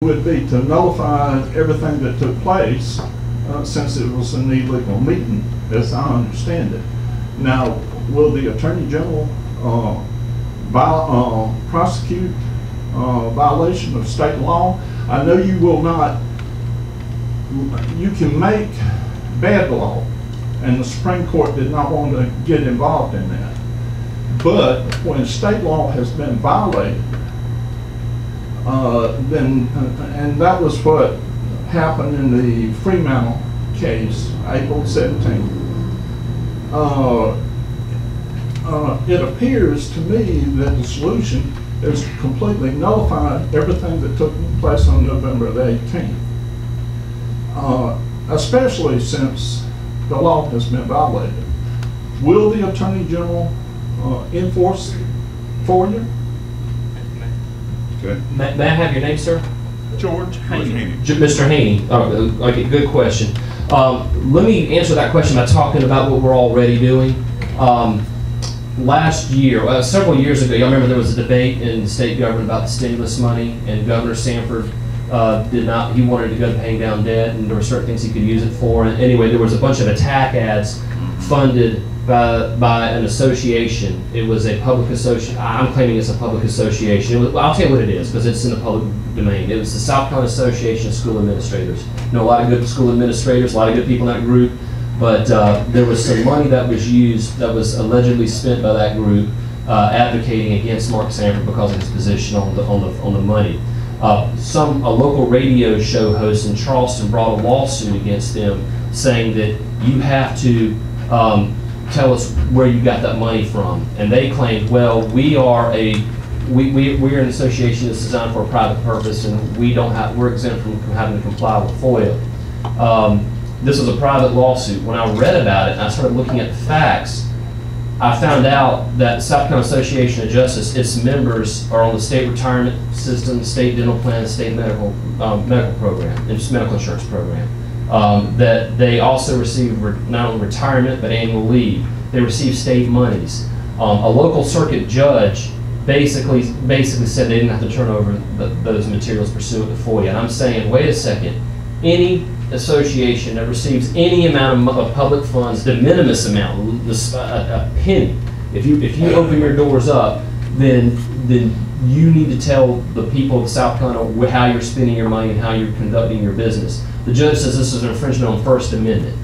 would be to nullify everything that took place since it was an illegal meeting, as I understand it. Now, will the Attorney General prosecute violation of state law? I know you will not. You can make bad law, and the Supreme Court did not want to get involved in that. But when state law has been violated, and that was what happened in the Fremantle case, April 17th. It appears to me that the solution is to completely nullify everything that took place on November the 18th, especially since the law has been violated. Will the Attorney General enforce FOIA? Okay. May I have your name, sir? George Haney. Mr. Haney. Okay, good question. Let me answer that question by talking about what we're already doing. Last year, several years ago, y'all remember there was a debate in the state government about the stimulus money, and Governor Sanford he wanted to go to paying down debt, and there were certain things he could use it for. And anyway, there was a bunch of attack ads funded by an association. It was a public association. I'm claiming it's a public association. I'll tell you what it is because it's in the public domain. It was the South Carolina Association of School Administrators. You know, a lot of good school administrators, a lot of good people in that group, but there was some money that was used, that was allegedly spent by that group advocating against Mark Sanford because of his position on the money. A local radio show host in Charleston brought a lawsuit against them saying that you have to tell us where you got that money from. And they claimed, well, we're an association that's designed for a private purpose, and we're exempt from having to comply with FOIA. This was a private lawsuit. When I read about it and I started looking at the facts, I found out that the South Carolina Association of Justice, its members are on the state retirement system, state dental plan, state medical program, and just medical insurance program. That they also receive not only retirement but annual leave. They receive state monies. A local circuit judge basically said they didn't have to turn over those materials pursuant to FOIA. And I'm saying, wait a second, any association that receives any amount of public funds, de minimis amount, a penny, if you open your doors up, then you need to tell the people of South Carolina how you're spending your money and how you're conducting your business. The judge says this is an infringement on First Amendment.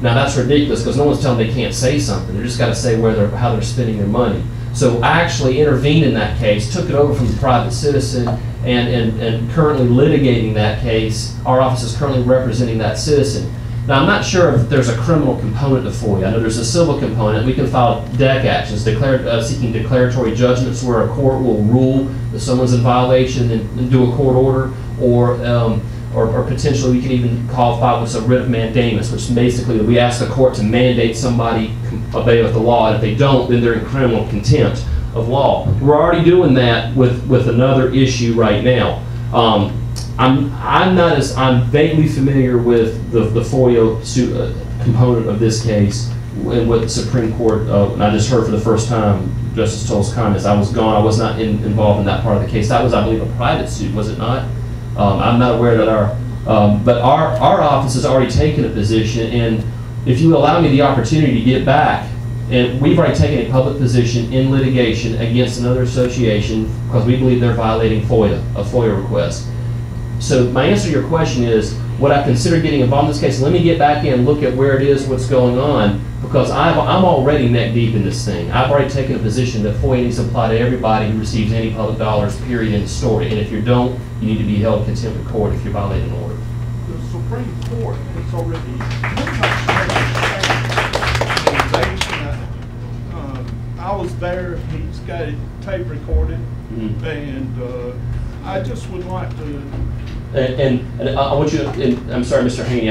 Now that's ridiculous because no one's telling them they can't say something. They're just got to say how they're spending their money. So I actually intervened in that case, took it over from the private citizen, and currently litigating that case. Our office is currently representing that citizen. Now I'm not sure if there's a criminal component to FOIA. I know there's a civil component. We can file DEC actions, seeking declaratory judgments where a court will rule that someone's in violation and do a court order, or potentially we can even file what's a writ of mandamus, which basically we ask the court to mandate somebody obey with the law, and if they don't, then they're in criminal contempt of law. We're already doing that with another issue right now. I'm vaguely familiar with the FOIA component of this case and what the Supreme Court, and I just heard for the first time Justice Toll's comments. I was gone, I was not involved in that part of the case. That was, I believe, a private suit, was it not? I'm not aware that but our office has already taken a position, and if you allow me the opportunity to get back, and we've already taken a public position in litigation against another association because we believe they're violating a FOIA request. So my answer to your question is, would I consider getting involved in this case? Let me get back in and look at where it is, what's going on, because I'm already neck deep in this thing. I've already taken a position that FOIA needs to apply to everybody who receives any public dollars, period, in the story. And if you don't, you need to be held in contempt of court if you're violating an order. The Supreme Court has already I was there. He's got it tape recorded, and I just would like to. And I want you to, and I'm sorry, Mr. Haney,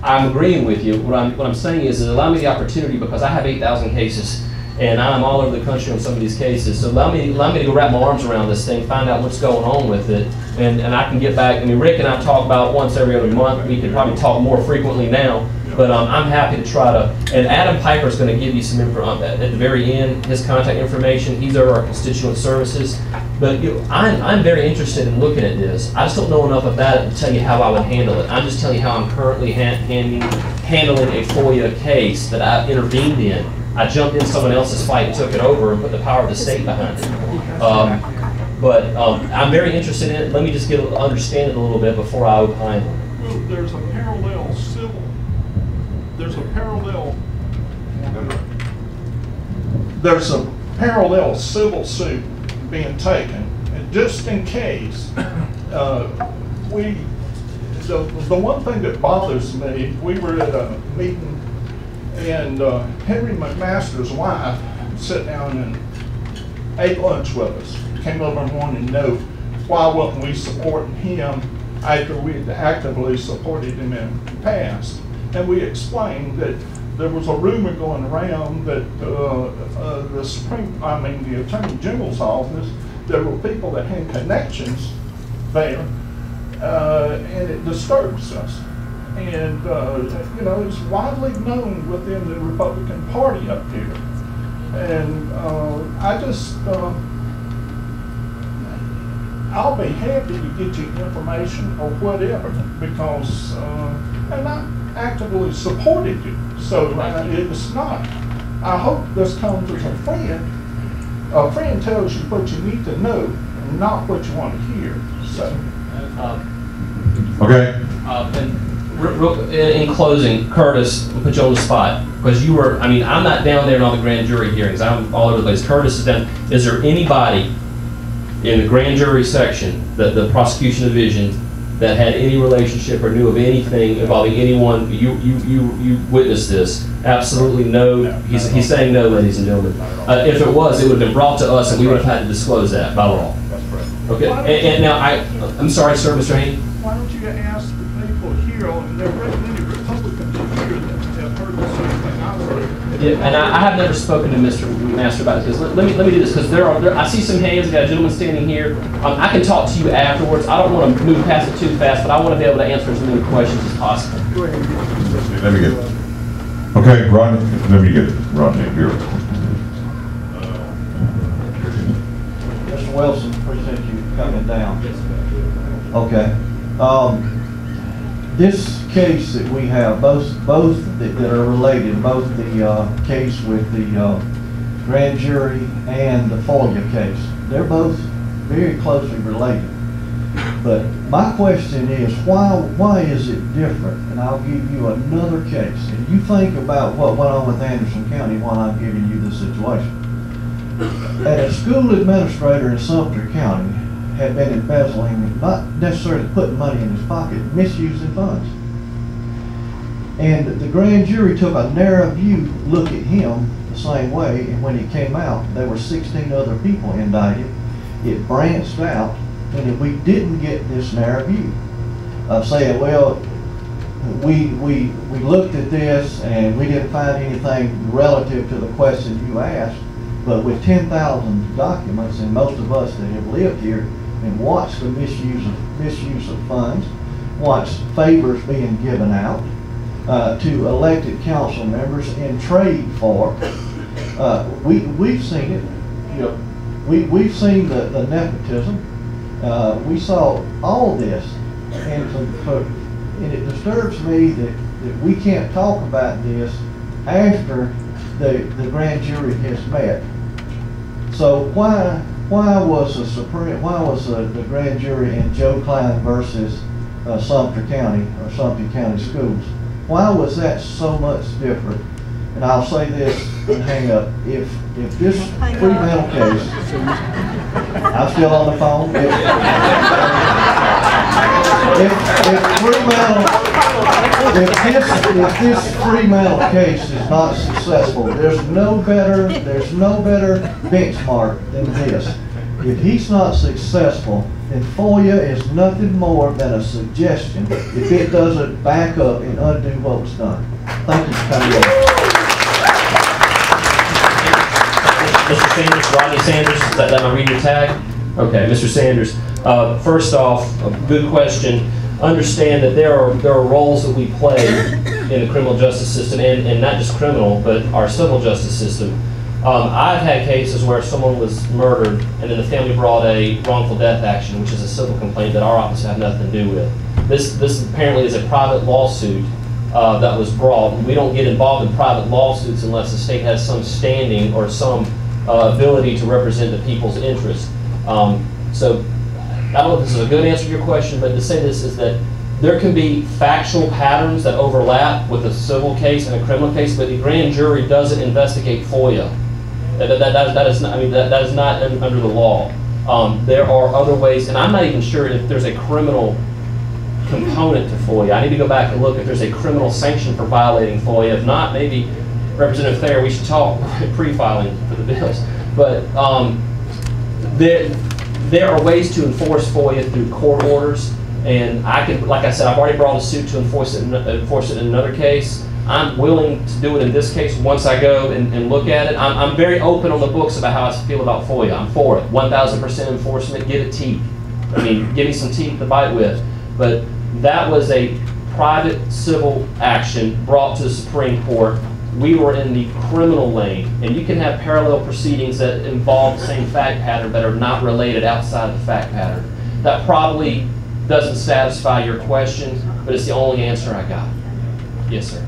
I'm agreeing with you. What I'm saying is allow me the opportunity, because I have 8,000 cases, and I'm all over the country on some of these cases. So allow me to go wrap my arms around this thing, find out what's going on with it, and I can get back. I mean, Rick and I talk about it once every other month. We could probably talk more frequently now. But I'm happy to try to, and Adam Piper's going to give you some info at the very end, his contact information. He's over our constituent services. But I'm very interested in looking at this. I just don't know enough about it to tell you how I would handle it. I'm just telling you how I'm currently handling a FOIA case that I intervened in. I jumped in someone else's fight and took it over and put the power of the state behind it. But I'm very interested in it. Let me just understand it a little bit before I opine on it. Well, there's a parallel civil suit being taken, and just in case, the one thing that bothers me, we were at a meeting, and Henry McMaster's wife sat down and ate lunch with us. Came over and wanted to know why wasn't we supporting him after we had actively supported him in the past. And we explained that there was a rumor going around that the Attorney General's office, there were people that had connections there, and it disturbs us. And it's widely known within the Republican Party up here. And I'll be happy to get you information or whatever, because, and I actively supported you. So it's not, I hope this comes as a friend. A friend tells you what you need to know and not what you want to hear. So. Okay. In closing, Curtis, we'll put you on the spot, because you were, I'm not down there in all the grand jury hearings. I'm all over the place. Curtis is down. Is there anybody in the grand jury section, the prosecution division, that had any relationship or knew of anything involving anyone? You witnessed this? Absolutely no. He's saying no, ladies and gentlemen. If it was, it would have been brought to us, and we would have had to disclose that by law. That's correct. Okay. And now I'm sorry, sir, Mr. Haney. Why don't you ask the people here, and there are many Republicans here that have heard the same thing I've heard. Yeah, and I have never spoken to Mr. Master about this. Let me do this, because I see some hands. Got a gentleman standing here. I can talk to you afterwards. I don't want to move past it too fast, but I want to be able to answer as many questions as possible. Go ahead. Let me get it. Okay, Rodney. Let me get it. Rodney, here. Mr. Wilson, appreciate you coming down. Okay. This case that we have, both that are related, both the case with the grand jury and the FOIA case, they're both very closely related. But my question is, why is it different? And I'll give you another case. And you think about what went on with Anderson County while I'm giving you this situation. And a school administrator in Sumter County had been embezzling, not necessarily putting money in his pocket, misusing funds. And the grand jury took a narrow view look at him the same way, and when he came out, there were 16 other people indicted. It branched out, and if we didn't get this narrow view of saying, well, we looked at this and we didn't find anything relative to the question you asked, but with 10,000 documents, and most of us that have lived here and watched the misuse of funds, watched favors being given out to elected council members in trade for, we've seen it. We've seen the nepotism. We saw all this, and it disturbs me that we can't talk about this after the grand jury has met. So why was the grand jury in Joe Klein versus Sumter County or Sumter County Schools? Why was that so much different? And I'll say this and hang up. If this Fremantle case, I'm still on the phone. If this Fremantle case is not successful, there's no better benchmark than this. If he's not successful, then FOIA is nothing more than a suggestion if it doesn't back up and undo what was done. Thank you for coming in. Mr. Sanders, Rodney Sanders, is that my reader tag? Okay, Mr. Sanders. First off, a good question. understand that there are roles that we play in the criminal justice system, and not just criminal, but our civil justice system. I've had cases where someone was murdered, and then the family brought a wrongful death action, which is a civil complaint that our office had nothing to do with. This apparently is a private lawsuit that was brought. We don't get involved in private lawsuits unless the state has some standing or some ability to represent the people's interest. So I don't know if this is a good answer to your question, but to say this is that there can be factual patterns that overlap with a civil case and a criminal case, but the grand jury doesn't investigate FOIA. That is not, I mean, that is not under the law. There are other ways, and I'm not even sure if there's a criminal component to FOIA. I need to go back and look if there's a criminal sanction for violating FOIA. If not, maybe Representative Thayer, we should talk pre-filing for the bills. But there are ways to enforce FOIA through court orders, and I can, like I said, I've already brought a suit to enforce it in another case. I'm willing to do it in this case once I go and look at it. I'm very open on the books about how I feel about FOIA. I'm for it. 1,000% enforcement, give it teeth. I mean, give me some teeth to bite with. But that was a private civil action brought to the Supreme Court. We were in the criminal lane, and you can have parallel proceedings that involve the same fact pattern but are not related outside of the fact pattern. That probably doesn't satisfy your question, but it's the only answer I got. Yes, sir.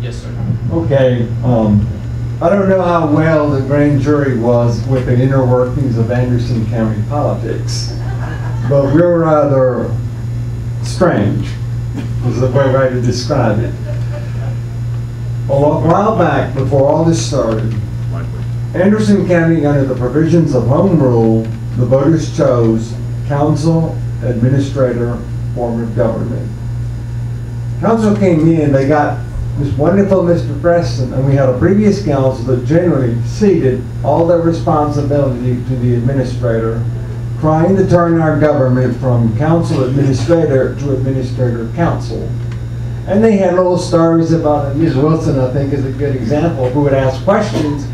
Yes, sir. Okay, I don't know how well the grand jury was with the inner workings of Anderson County politics, but we're rather strange, is the way to describe it. A while back, before all this started, Anderson County, under the provisions of Home Rule, the voters chose council, administrator, form of government. Council came in, they got this wonderful Mr. Preston, and we had a previous council that generally ceded all their responsibility to the administrator, trying to turn our government from council administrator to administrator council. And they had little stories about it. Ms. Wilson, I think, is a good example, who would ask questions,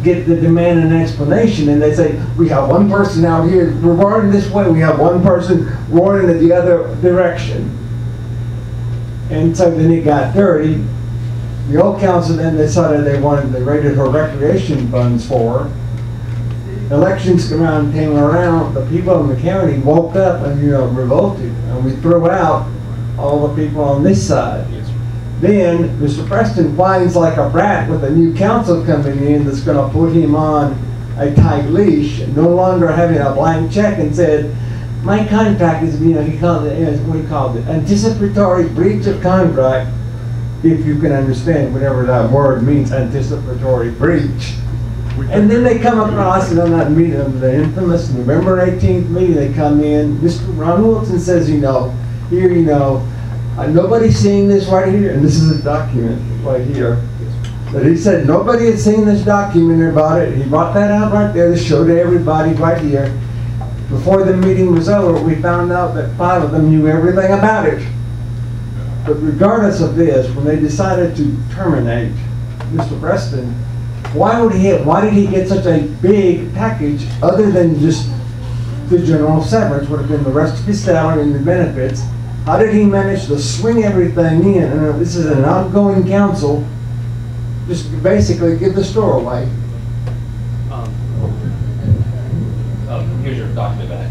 get the demand an explanation, and they say, we have one person out here, we're roaring this way, we have one person roaring in the other direction. And so then it got dirty. The old council then decided they raided her recreation funds for her. Elections came around, the people in the county woke up and, revolted, and we threw out all the people on this side. Then Mr. Preston whines like a brat with a new council coming in that's going to put him on a tight leash, no longer having a blank check, and said, my contract is, he called it, what he called it, anticipatory breach of contract, if you can understand whatever that word means, anticipatory breach. And then they come across, and on that meeting, the infamous November 18th meeting, they come in, Mr. Ron Wilson says, here, nobody's seeing this right here, and this is a document right here. But he said nobody had seen this document about it. He brought that out right there to show to everybody right here. Before the meeting was over, we found out that 5 of them knew everything about it. But regardless of this, when they decided to terminate Mr. Preston, why did he get such a big package other than just the general severance, would have been the rest of his salary and the benefits? How did he manage to swing everything in? And this is an outgoing council, just basically give the store away. Here's your document back.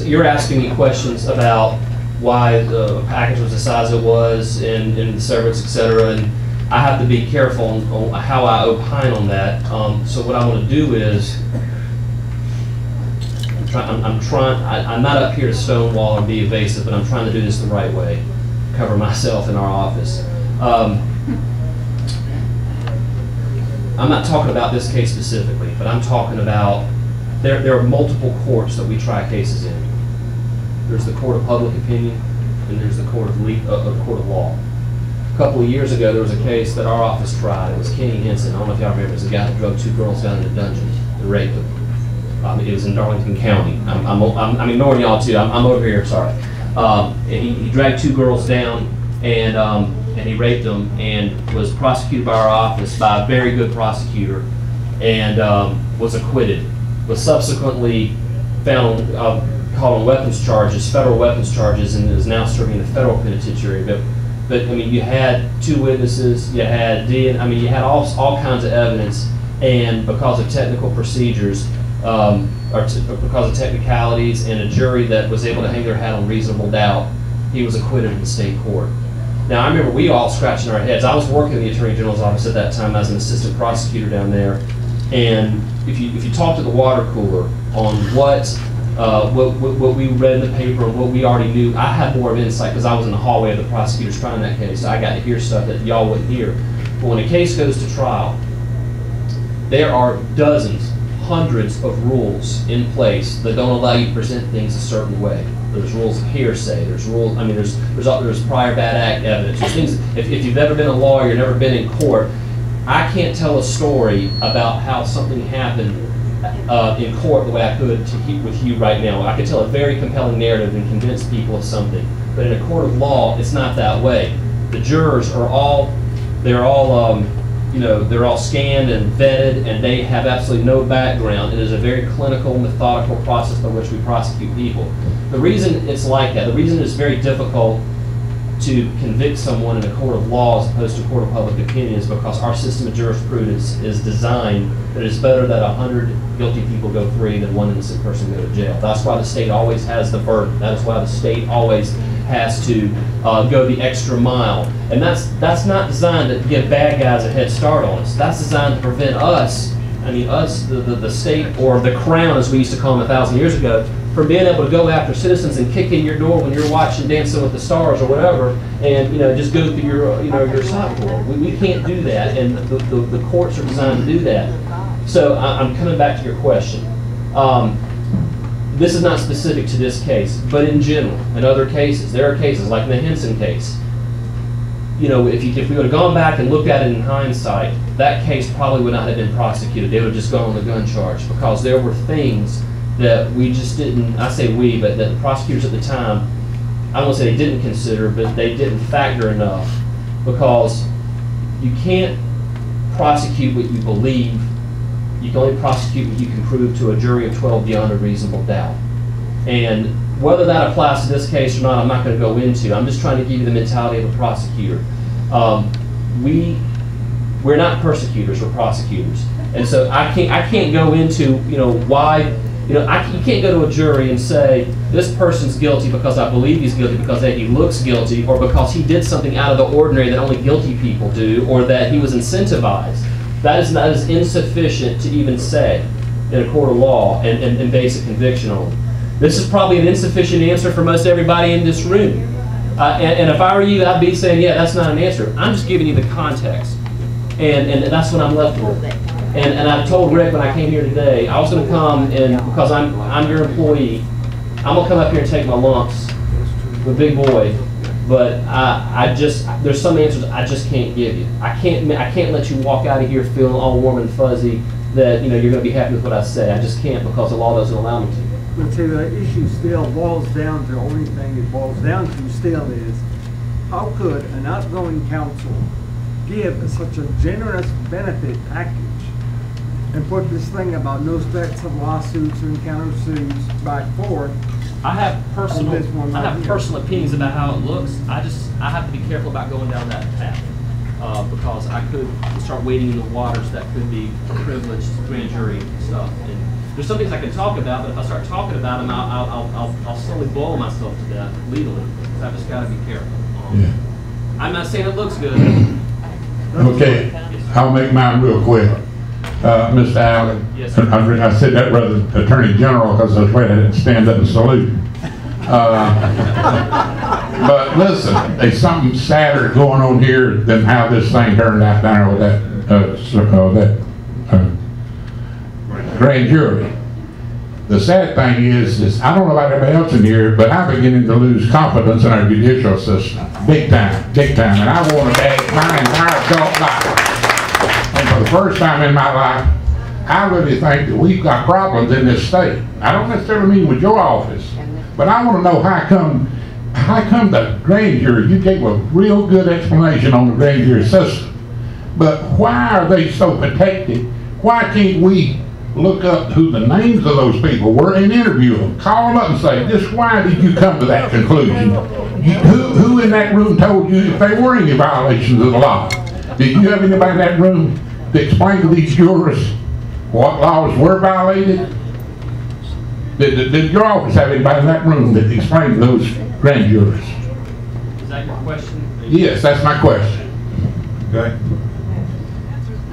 You're asking me questions about why the package was the size it was and the severance, etc. And I have to be careful on how I opine on that. So what I want to do is, I'm not up here to stonewall and be evasive, but I'm trying to do this the right way, cover myself in our office. I'm not talking about this case specifically, but I'm talking about there are multiple courts that we try cases in. There's the court of public opinion, and there's the court of law. A couple of years ago, there was a case that our office tried. It was Kenny Henson. I don't know if y'all remember. It was a guy that drug 2 girls down in the dungeon and raped them. It was in Darlington County. I'm ignoring y'all too. I'm over here. Sorry. He dragged 2 girls down and he raped them and was prosecuted by our office by a very good prosecutor and was acquitted. Was subsequently found caught on weapons charges, federal weapons charges, and is now serving in the federal penitentiary. But I mean, you had 2 witnesses, you had you had all kinds of evidence, and because of technical procedures, or because of technicalities, and a jury that was able to hang their hat on reasonable doubt, he was acquitted in the state court. Now, I remember we all scratching our heads. I was working in the Attorney General's office at that time as an assistant prosecutor down there, and if you talk to the water cooler on what we read in the paper and what we already knew, I had more of insight because I was in the hallway of the prosecutors trying that case, so I got to hear stuff that y'all wouldn't hear. But when a case goes to trial, there are dozens, hundreds of rules in place that don't allow you to present things a certain way. There's rules of hearsay. There's rules. I mean, there's prior bad act evidence. There's things. If you've ever been a lawyer, never been in court, I can't tell a story about how something happened in court the way I could with you right now. I could tell a very compelling narrative and convince people of something. But in a court of law, it's not that way. The jurors are all they're all scanned and vetted, and they have absolutely no background. It is a very clinical, methodical process by which we prosecute people. The reason it's like that, the reason it's very difficult to convict someone in a court of law as opposed to a court of public opinion is because our system of jurisprudence is designed that it's better that 100 guilty people go free than 1 innocent person go to jail. That's why the state always has the burden. That is why the state always has to go the extra mile. And that's not designed to give bad guys a head start on us. That's designed to prevent us, the state, or the crown as we used to call them 1,000 years ago, from being able to go after citizens and kick in your door when you're watching Dancing with the Stars or whatever, and just go through your side door. We can't do that, and the courts are designed to do that. So I'm coming back to your question. This is not specific to this case, but in general, in other cases, there are cases like the Henson case. If we would have gone back and looked at it in hindsight, that case probably would not have been prosecuted. They would have just gone on the gun charge because there were things that we just didn't, I say we, but that the prosecutors at the time, I don't want to say they didn't consider, but they didn't factor enough, because you can't prosecute what you believe. You can only prosecute what you can prove to a jury of 12 beyond a reasonable doubt. And whether that applies to this case or not, I'm not going to go into. I'm just trying to give you the mentality of a prosecutor. We're not persecutors, we're prosecutors. And so I can't go into, why. You can't go to a jury and say, this person's guilty because I believe he's guilty because he looks guilty, or because he did something out of the ordinary that only guilty people do, or that he was incentivized. That is insufficient to even say in a court of law and base a conviction on. This is probably an insufficient answer for most everybody in this room. And if I were you, I'd be saying, yeah, that's not an answer. I'm just giving you the context. And that's what I'm left with. And I told Rick when I came here today, I was going to come, and because I'm your employee, I'm going to come up here and take my lumps with Big Boy. But there's some answers I just can't give you. I can't let you walk out of here feeling all warm and fuzzy that you're going to be happy with what I say. I just can't, because the law doesn't allow me to. But see, the issue still boils down to, the only thing it boils down to still is, how could an outgoing counsel give such a generous benefit package and put this thing about no threats of lawsuits and countersuits back forth? I have personal opinions about how it looks. I have to be careful about going down that path because I could start wading in the waters that could be privileged grand jury stuff. And there's some things I can talk about, but if I start talking about them, I'll slowly boil myself to death legally. So I've just got to be careful. Yeah. I'm not saying it looks good. Okay, I'll make mine real quick. Mr. Allen, Yes, sir. I said that rather than Attorney General because I was afraid I didn't stand up and salute. But listen, there's something sadder going on here than how this thing turned out down there with that grand jury. The sad thing is I don't know about everybody else in here, but I'm beginning to lose confidence in our judicial system. Big time. And I want to beg my entire adult life. And for the first time in my life, I really think that we've got problems in this state. I don't necessarily mean with your office, but I want to know how come the grand jury, you gave a real good explanation on the grand jury system, but why are they so protected? Why can't we look up who the names of those people were and interview them. Call them up and say, just why did you come to that conclusion? Who in that room told you if there were any violations of the law? Did you have anybody in that room to explain to these jurors what laws were violated? Did your office have anybody in that room that explained to those grand jurors? Is that your question? Yes, that's my question. Okay.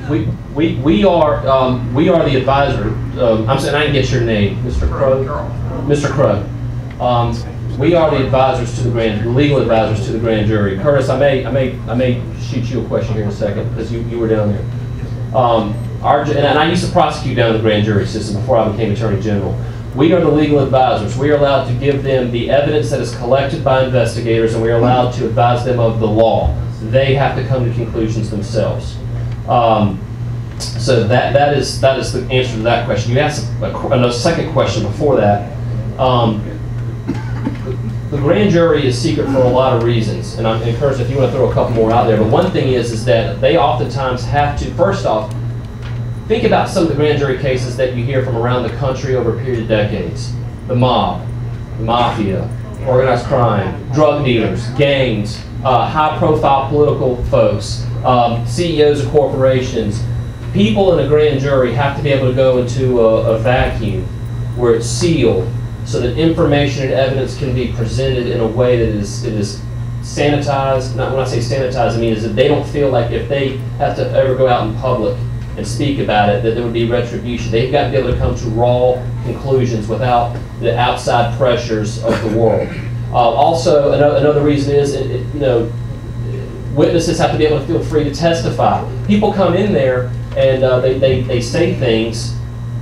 We are the advisor. I'm saying I didn't get your name, Mr. Crow. Mr. Crow. We are the advisors to the legal advisors to the grand jury. Curtis, I may shoot you a question here in a second because you were down there. And I used to prosecute down in the grand jury system before I became Attorney General. We are the legal advisors. We are allowed to give them the evidence that is collected by investigators, and we are allowed to advise them of the law. They have to come to conclusions themselves. So that is the answer to that question. You asked a second question before that. The grand jury is secret for a lot of reasons, and I'm encouraged if you want to throw a couple more out there. But one thing is that they oftentimes have to, first off, think about some of the grand jury cases that you hear from around the country over a period of decades. The mob, the mafia, organized crime, drug dealers, gangs, high-profile political folks, CEOs of corporations. People in a grand jury have to be able to go into a vacuum where it's sealed so that information and evidence can be presented in a way that is sanitized. When I say sanitized, I mean is that they don't feel like if they have to ever go out in public and speak about it, that there would be retribution. They've got to be able to come to raw conclusions without the outside pressures of the world. Also, another reason is, witnesses have to be able to feel free to testify. People come in there and they say things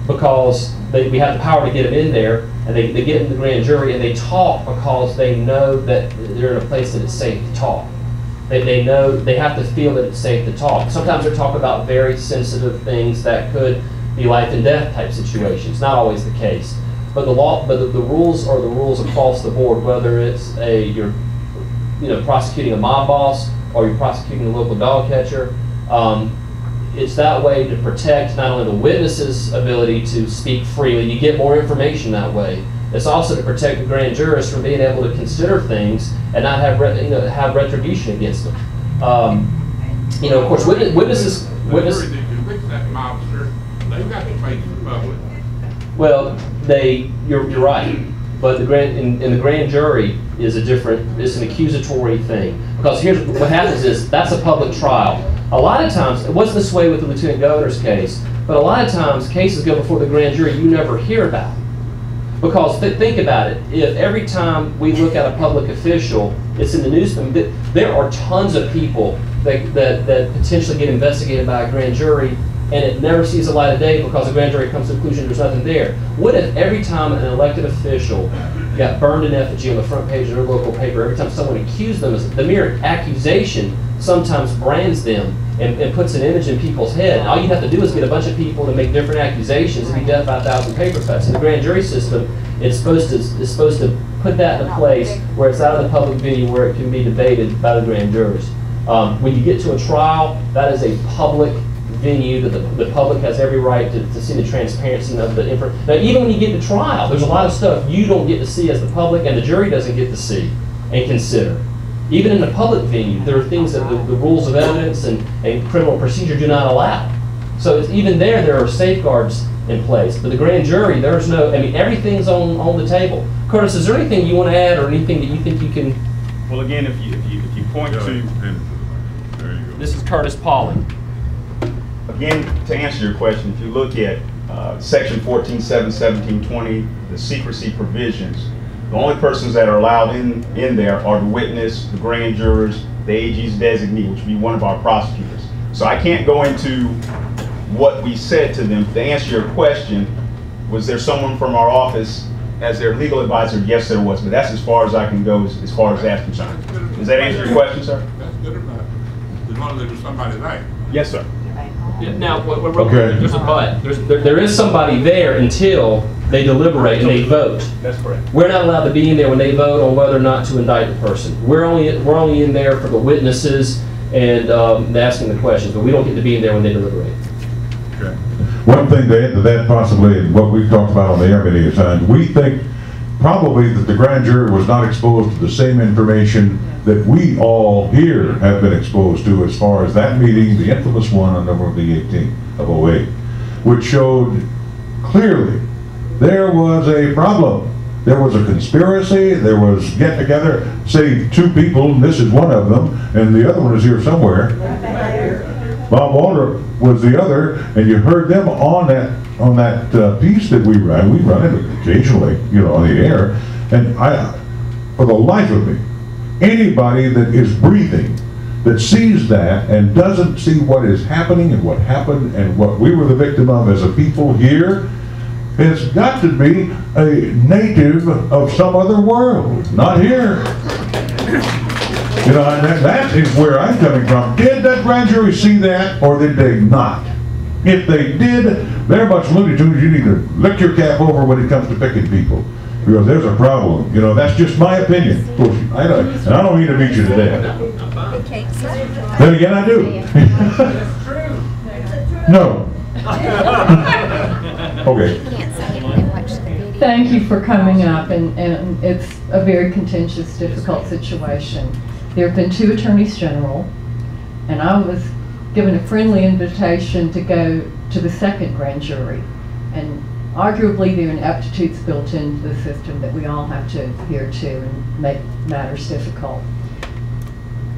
because we have the power to get them in there, and they get into the grand jury and they talk because they know that they're in a place that it's safe to talk. They know, they have to feel that it's safe to talk. Sometimes they talk about very sensitive things that could be life and death type situations. Not always the case. But the rules are the rules across the board, whether it's you're prosecuting a mob boss or you're prosecuting a local dog catcher. It's that way to protect not only the witness's ability to speak freely, you get more information that way. It's also to protect the grand jurors from being able to consider things and not have have retribution against them. Of course, witnesses. That mob, sir, they've got to face the public. Well, you're right, but in the grand jury is it's an accusatory thing, because here's what happens is that's a public trial. A lot of times, it wasn't this way with the Lieutenant Governor's case, but a lot of times cases go before the grand jury you never hear about. Because think about it, if every time we look at a public official, it's in the news, there are tons of people that potentially get investigated by a grand jury, and it never sees the light of day because the grand jury comes to the conclusion there's nothing there. What if every time an elected official got burned in effigy on the front page of their local paper, every time someone accused them, the mere accusation sometimes brands them and puts an image in people's head. And all you have to do is get a bunch of people to make different accusations and be death by 1,000 paper cuts. In the grand jury system, it's supposed to put that in a place where it's out of the public venue where it can be debated by the grand jurors. When you get to a trial, that is a public venue that the public has every right to see the transparency of the information. Now, even when you get to trial, there's a lot of stuff you don't get to see as the public, and the jury doesn't get to see and consider. Even in the public venue, there are things that the rules of evidence and criminal procedure do not allow. So even there are safeguards in place. But the grand jury, everything's on the table. Curtis, is there anything you want to add or anything that you think you can? Well, again, if you point to, there you go. This is Curtis Pauling. again, to answer your question, if you look at Section 14.7, 17.20, the secrecy provisions, the only persons that are allowed in there are the witness, the grand jurors, the AG's designee, which would be one of our prosecutors. So I can't go into what we said to them. To answer your question, was there someone from our office as their legal advisor? Yes, there was, but that's as far as I can go as far as that's concerned. Does that answer your question, sir? That's good enough. As long as there was somebody there. Yes, sir. Now, there's a but. There is somebody there until they deliberate and they vote. That's correct. We're not allowed to be in there when they vote on whether or not to indict the person. We're only in there for the witnesses and asking the questions, but we don't get to be in there when they deliberate. Okay. One thing to add to that possibly, and what we've talked about on the air many times, we think probably that the grand jury was not exposed to the same information that we all here have been exposed to as far as that meeting, the infamous one on November the 18th of 08, which showed clearly there was a problem. There was a conspiracy, there was get together, say 2 people, and this is one of them, and the other one is here somewhere. Bob Walter was the other, and you heard them on that piece that we run it occasionally, you know, on the air, and for the life of me, anybody that is breathing, that sees that and doesn't see what is happening and what happened and what we were the victim of as a people here, has got to be a native of some other world, not here. You know, and that is where I'm coming from. Did that grand jury see that, or did they not? If they did, they're much Looney Tunes. You need to lick your cap over when it comes to picking people, because there's a problem. You know, that's just my opinion. Of course, I don't mean to beat you to death. Then again, I do. No. Okay. Thank you for coming up, and it's a very contentious, difficult situation. There have been 2 attorneys general, and I was given a friendly invitation to go to the second grand jury, and arguably there are ineptitudes built into the system that we all have to adhere to and make matters difficult.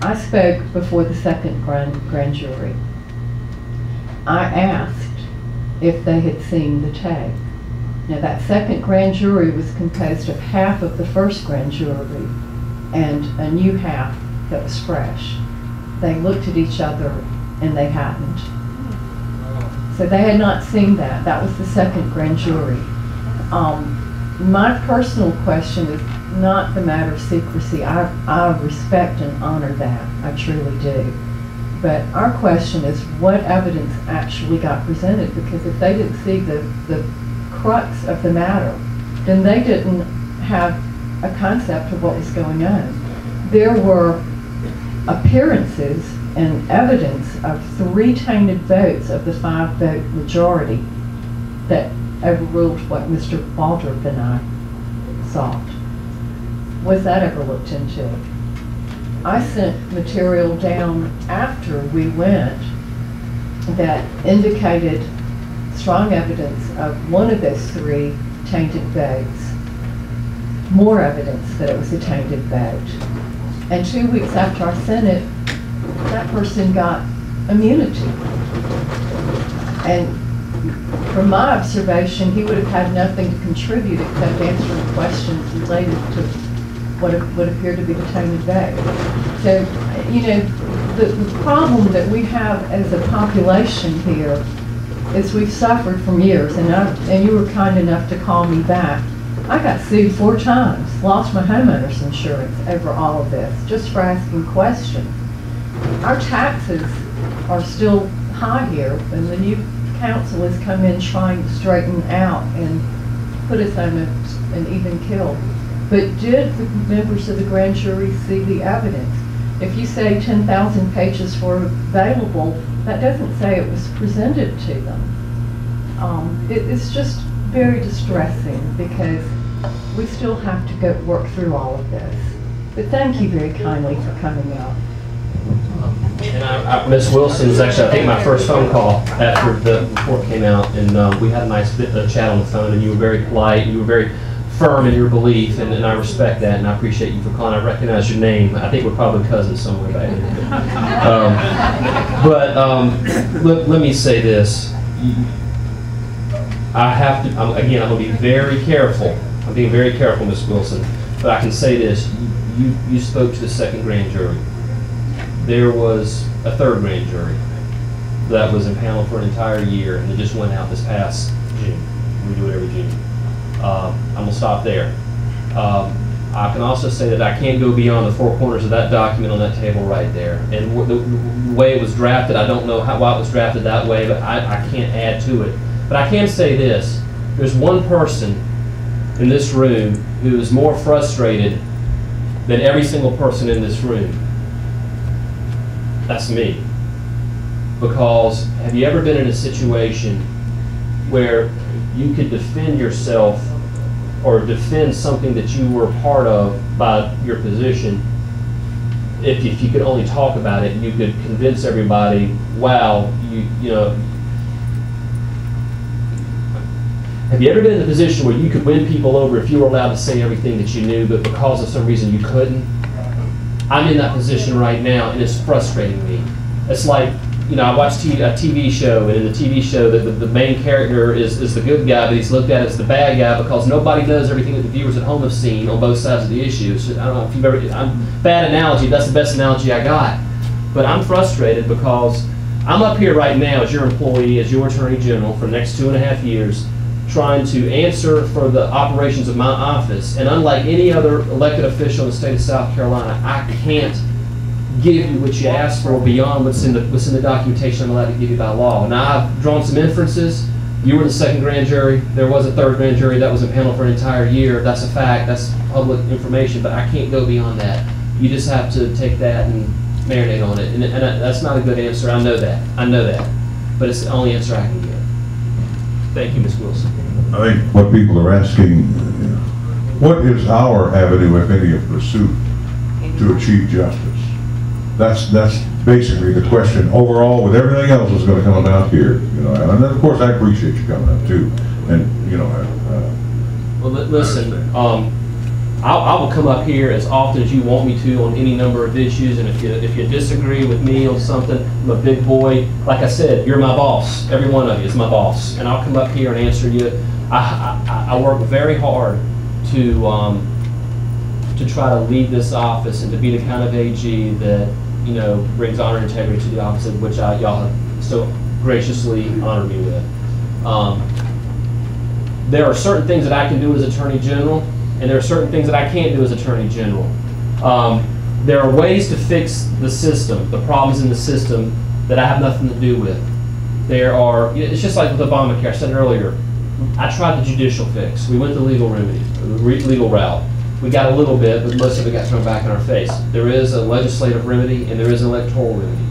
I spoke before the second grand jury. I asked if they had seen the tape. Now that second grand jury was composed of half of the first grand jury and a new half that was fresh. They looked at each other and they hadn't. So they had not seen that. That was the second grand jury. My personal question is not the matter of secrecy. I respect and honor that. I truly do. But our question is what evidence actually got presented, because if they didn't see the crux of the matter, then they didn't have a concept of what was going on. There were appearances and evidence of 3 tainted votes of the 5-vote majority that overruled what Mr. Waldrop and I sought. Was that ever looked into? I sent material down after we went that indicated strong evidence of one of those 3 tainted votes, more evidence that it was a tainted vote. And 2 weeks after I sent it, that person got immunity. And from my observation, he would have had nothing to contribute except answering questions related to what would appear to be the tainted vote. So, you know, the problem that we have as a population here is we've suffered from years, and you were kind enough to call me back. I got sued 4 times, lost my homeowner's insurance over all of this, just for asking questions. Our taxes are still high here, and the new council has come in trying to straighten out and put us on an even keel. But did the members of the grand jury see the evidence? If you say 10,000 pages were available, that doesn't say it was presented to them. It's just very distressing because we still have to go work through all of this. But thank you very kindly for coming out. And Ms. Wilson was actually, I think, my first phone call after the report came out, and we had a nice chat on the phone, and you were very polite, you were very firm in your belief, and I respect that, and I appreciate you for calling. I recognize your name. I think we're probably cousins somewhere back then. Let me say this. I have to, again, I'm going to be very careful. I'm being very careful, Ms. Wilson, but I can say this. You spoke to the second grand jury. There was a third grand jury that was impaneled for an entire year, and it just went out this past June. We do it every June. I'm going to stop there. I can also say that I can't go beyond the 4 corners of that document on that table right there. And the way it was drafted, I don't know why it was drafted that way, but I can't add to it. But I can say this. There's one person in this room who is more frustrated than every single person in this room. That's me. Because have you ever been in a situation where you could defend yourself or defend something that you were a part of by your position. If you could only talk about it, you could convince everybody, wow, you know. Have you ever been in a position where you could win people over if you were allowed to say everything that you knew, but because of some reason you couldn't? I'm in that position right now, and it's frustrating me. It's like, you know, I watched a TV show, and in the TV show, the main character is the good guy, but he's looked at as the bad guy because nobody knows everything that the viewers at home have seen on both sides of the issue. It's just, I don't know if you've ever, bad analogy, that's the best analogy I got. But I'm frustrated because I'm up here right now as your employee, as your Attorney General for the next 2.5 years, trying to answer for the operations of my office. And unlike any other elected official in the state of South Carolina, I can't give you what you asked for beyond what's in the documentation I'm allowed to give you by law. Now, I've drawn some inferences. You were the second grand jury. There was a third grand jury that was impaneled for an entire year. That's a fact. That's public information, but I can't go beyond that. You just have to take that and marinate on it. And that's not a good answer. I know that. I know that. But it's the only answer I can give. Thank you, Ms. Wilson. I think what people are asking, what is our avenue, if any, of pursuit to achieve justice? That's basically the question overall, with everything else that's going to come about here. You know, and then of course I appreciate you coming up too. And you know, well, listen, I will come up here as often as you want me to on any number of issues, and if you disagree with me on something, I'm a big boy. Like I said, you're my boss. Every one of you is my boss, and I'll come up here and answer you. I work very hard to try to lead this office and to be the kind of AG that, you know, brings honor and integrity to the office, of which y'all have so graciously honored me with. There are certain things that I can do as Attorney General, and there are certain things that I can't do as Attorney General. There are ways to fix the system, the problems in the system that I have nothing to do with. It's just like with Obamacare, I said earlier, I tried the judicial fix. We went the legal remedy, the legal route. We got a little bit, but most of it got thrown back in our face. There is a legislative remedy and there is an electoral remedy.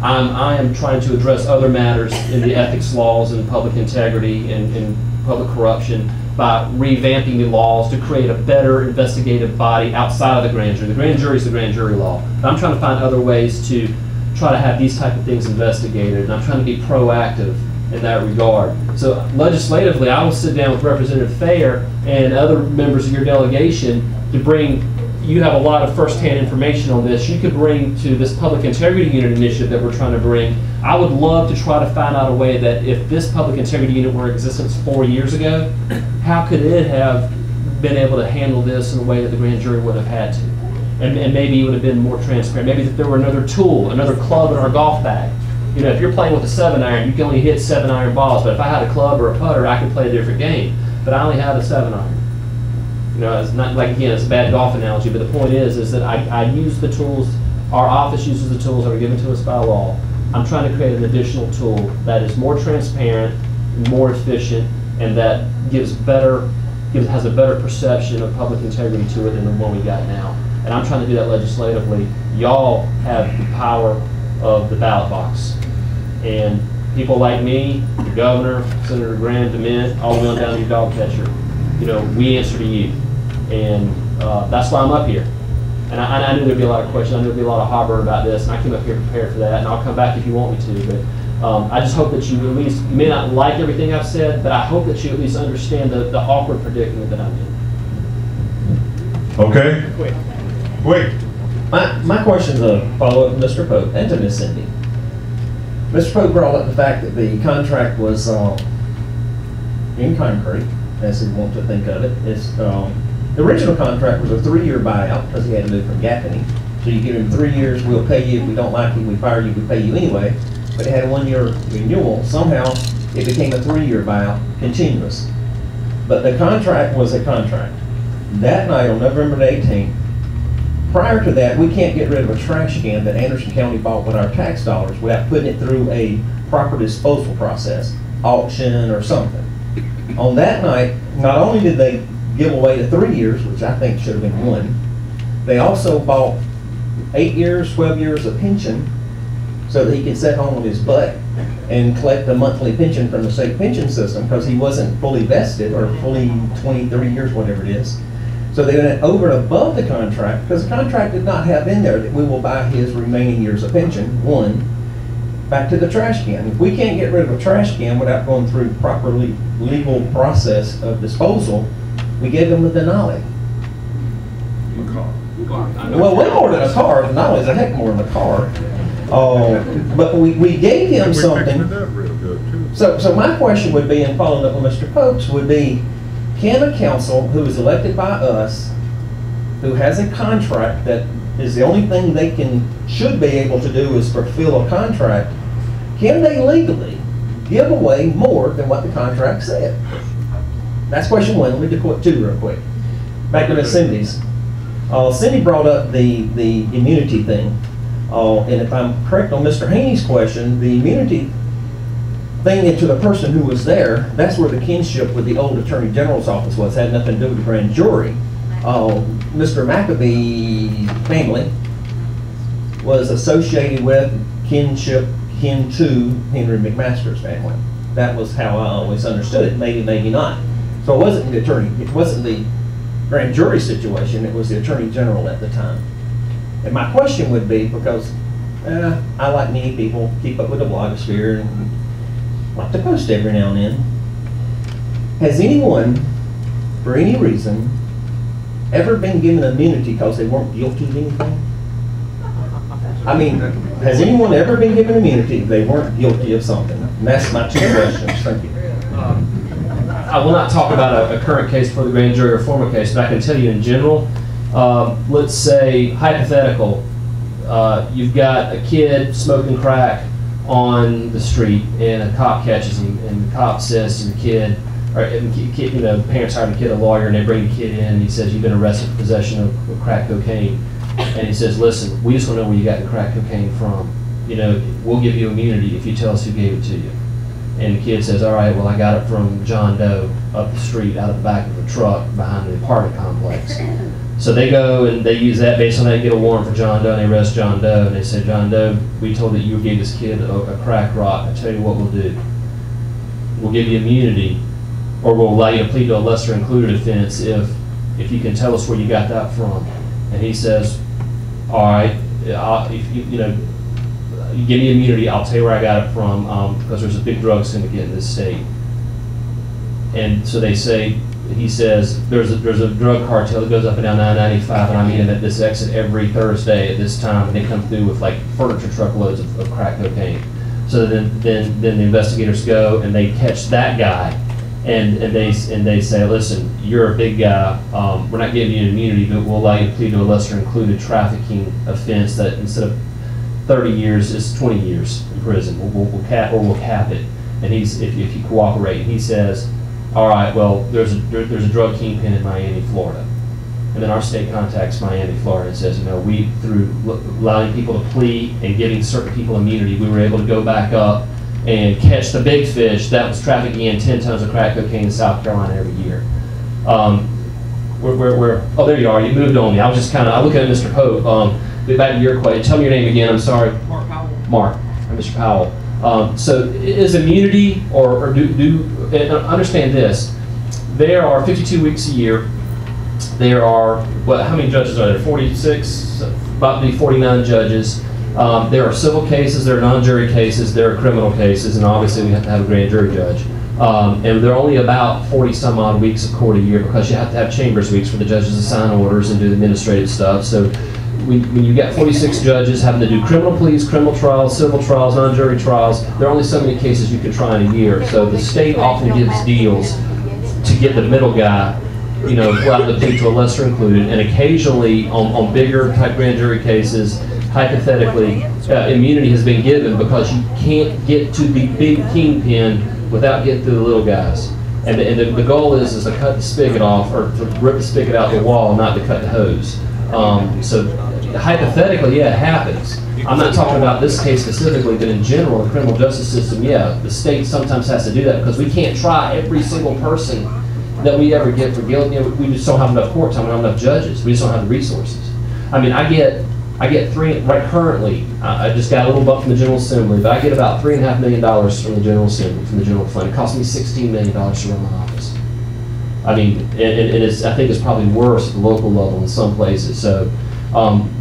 I am trying to address other matters in the ethics laws and public integrity and public corruption by revamping the laws to create a better investigative body outside of the grand jury. The grand jury is the grand jury law. But I'm trying to find other ways to try to have these type of things investigated, and I'm trying to be proactive in that regard. So legislatively, I will sit down with Representative Thayer and other members of your delegation to bring, you have a lot of firsthand information on this, you could bring to this Public Integrity Unit initiative that we're trying to bring. I would love to try to find out a way that if this Public Integrity Unit were in existence 4 years ago, how could it have been able to handle this in a way that the grand jury would have had to? And maybe it would have been more transparent. Maybe if there were another tool, another club in our golf bag. You know, if you're playing with a 7-iron, you can only hit 7-iron balls, but if I had a club or a putter, I could play a different game. But I only had a 7-iron. You know, it's not like, again, it's a bad golf analogy, but the point is that I use the tools, our office uses the tools that are given to us by law. I'm trying to create an additional tool that is more transparent, more efficient, and that has a better perception of public integrity to it than the one we got now. And I'm trying to do that legislatively. Y'all have the power of the ballot box. And people like me, the governor, Senator Graham, DeMint, all the way on down to your dog catcher, you know, we answer to you. And that's why I'm up here. And I knew there'd be a lot of questions. I knew there'd be a lot of harbor about this, and I came up here prepared for that, and I'll come back if you want me to. But I just hope that you at least, you may not like everything I've said, but I hope that you at least understand the awkward predicament that I'm in. okay? Wait. My question is a follow-up to Mr. Pope and to Ms. Cindy. Mr. Pope brought up the fact that the contract was in concrete, as he wants to think of it. It's, the original contract was a 3-year buyout because he had to move from Gaffney. So you give him 3 years, we'll pay you. If we don't like you, we fire you, we pay you anyway. But it had a 1-year renewal. Somehow it became a 3-year buyout, continuous. But the contract was a contract. That night on November the 18th, prior to that, we can't get rid of a trash can that Anderson County bought with our tax dollars without putting it through a proper disposal process, auction or something. On that night, not only did they give away the 3 years, which I think should have been 1, they also bought 8 years, 12 years of pension so that he could sit home on his butt and collect a monthly pension from the state pension system because he wasn't fully vested or fully 20, 30 years, whatever it is. So they went over and above the contract because the contract did not have in there that we will buy his remaining years of pension. One, back to the trash can. If we can't get rid of a trash can without going through properly legal process of disposal, we gave them the Denali. Well, way more than a car. Denali is a heck more than a car. But we gave him something. So my question would be, and following up with Mr. Popes, would be, can a council who is elected by us, who has a contract that is the only thing they should be able to do is fulfill a contract, can they legally give away more than what the contract said? That's question one. Let me do two real quick. Back to Ms. Cindy's. Cindy brought up the immunity thing. And if I'm correct on Mr. Haney's question, the immunity thing to the person who was there, that's where the kinship with the old Attorney General's office was. It had nothing to do with the grand jury. Mr. McAbee family was associated with kin to Henry McMaster's family. That was how I always understood it. Maybe, maybe not. So it wasn't the grand jury situation. It was the Attorney General at the time. And my question would be, because I, like many people, keep up with the blogosphere and like to post every now and then. Has anyone, for any reason, ever been given immunity because they weren't guilty of anything? I mean, has anyone ever been given immunity if they weren't guilty of something? And that's my two questions. Thank you. I will not talk about a current case for the grand jury or former case, but I can tell you in general, let's say, hypothetical, you've got a kid smoking crack on the street and a cop catches him, and the cop says to the kid, parents hire the kid a lawyer and they bring the kid in and he says, you've been arrested for possession of crack cocaine. And he says, listen, we just want to know where you got the crack cocaine from. We'll give you immunity if you tell us who gave it to you. And the kid says, all right, well, I got it from John Doe up the street out of the back of a truck behind the apartment complex. So they go and they use that, based on that, get a warrant for John Doe, and they arrest John Doe, and they say, John Doe, we told that you gave this kid a crack rock. I tell you what we'll do. We'll give you immunity, or we'll allow you to plead to a lesser included offense if you can tell us where you got that from. And he says, all right, if you give me immunity, I'll tell you where I got it from, because there's a big drug syndicate in this state. And so he says, there's a drug cartel that goes up and down 995, and I meet them at this exit every Thursday at this time, and they come through with like furniture truckloads of crack cocaine. So then the investigators go and they catch that guy, and they say, listen, you're a big guy, we're not giving you immunity, but we'll allow you to plead to a lesser included trafficking offense that instead of 30 years is 20 years in prison. We'll cap it. And if you cooperate, he says, all right, well, there's a drug kingpin in Miami, Florida. And then our state contacts Miami, Florida and says, we, through allowing people to plead and giving certain people immunity, we were able to go back up and catch the big fish that was trafficking in 10 tons of crack cocaine in South Carolina every year. Oh, there you are. You moved on me. I was just I look at Mr. Pope. Back to your question. Tell me your name again. I'm sorry. Mark Powell. Mark. I'm Mr. Powell. So is immunity, or understand this, there are 52 weeks a year. There are, how many judges are there? 46, about to be 49 judges. There are civil cases, there are non-jury cases, there are criminal cases, and obviously we have to have a grand jury judge. And there are only about 40 some odd weeks of court a year, because you have to have chambers weeks for the judges to sign orders and do the administrative stuff. So when you get 46 judges having to do criminal pleas, criminal trials, civil trials, non-jury trials, there are only so many cases you can try in a year. So the state often gives deals to get the middle guy, allowed to plead to a lesser included, and occasionally on bigger type grand jury cases, hypothetically, immunity has been given because you can't get to the big kingpin without getting through the little guys. And the goal is to cut the spigot off, or to rip the spigot out the wall, not to cut the hose. So hypothetically, yeah, it happens. I'm not talking about this case specifically, but in general, the criminal justice system, yeah, the state sometimes has to do that because we can't try every single person that we ever get for guilt. We just don't have enough court time, we don't have enough judges. We just don't have the resources. I mean, I get I get right currently, I just got a little bump from the General Assembly, but I get about $3.5 million from the General Assembly, from the General Fund. It costs me $16 million to run my office. I mean, I think it's probably worse at the local level in some places. So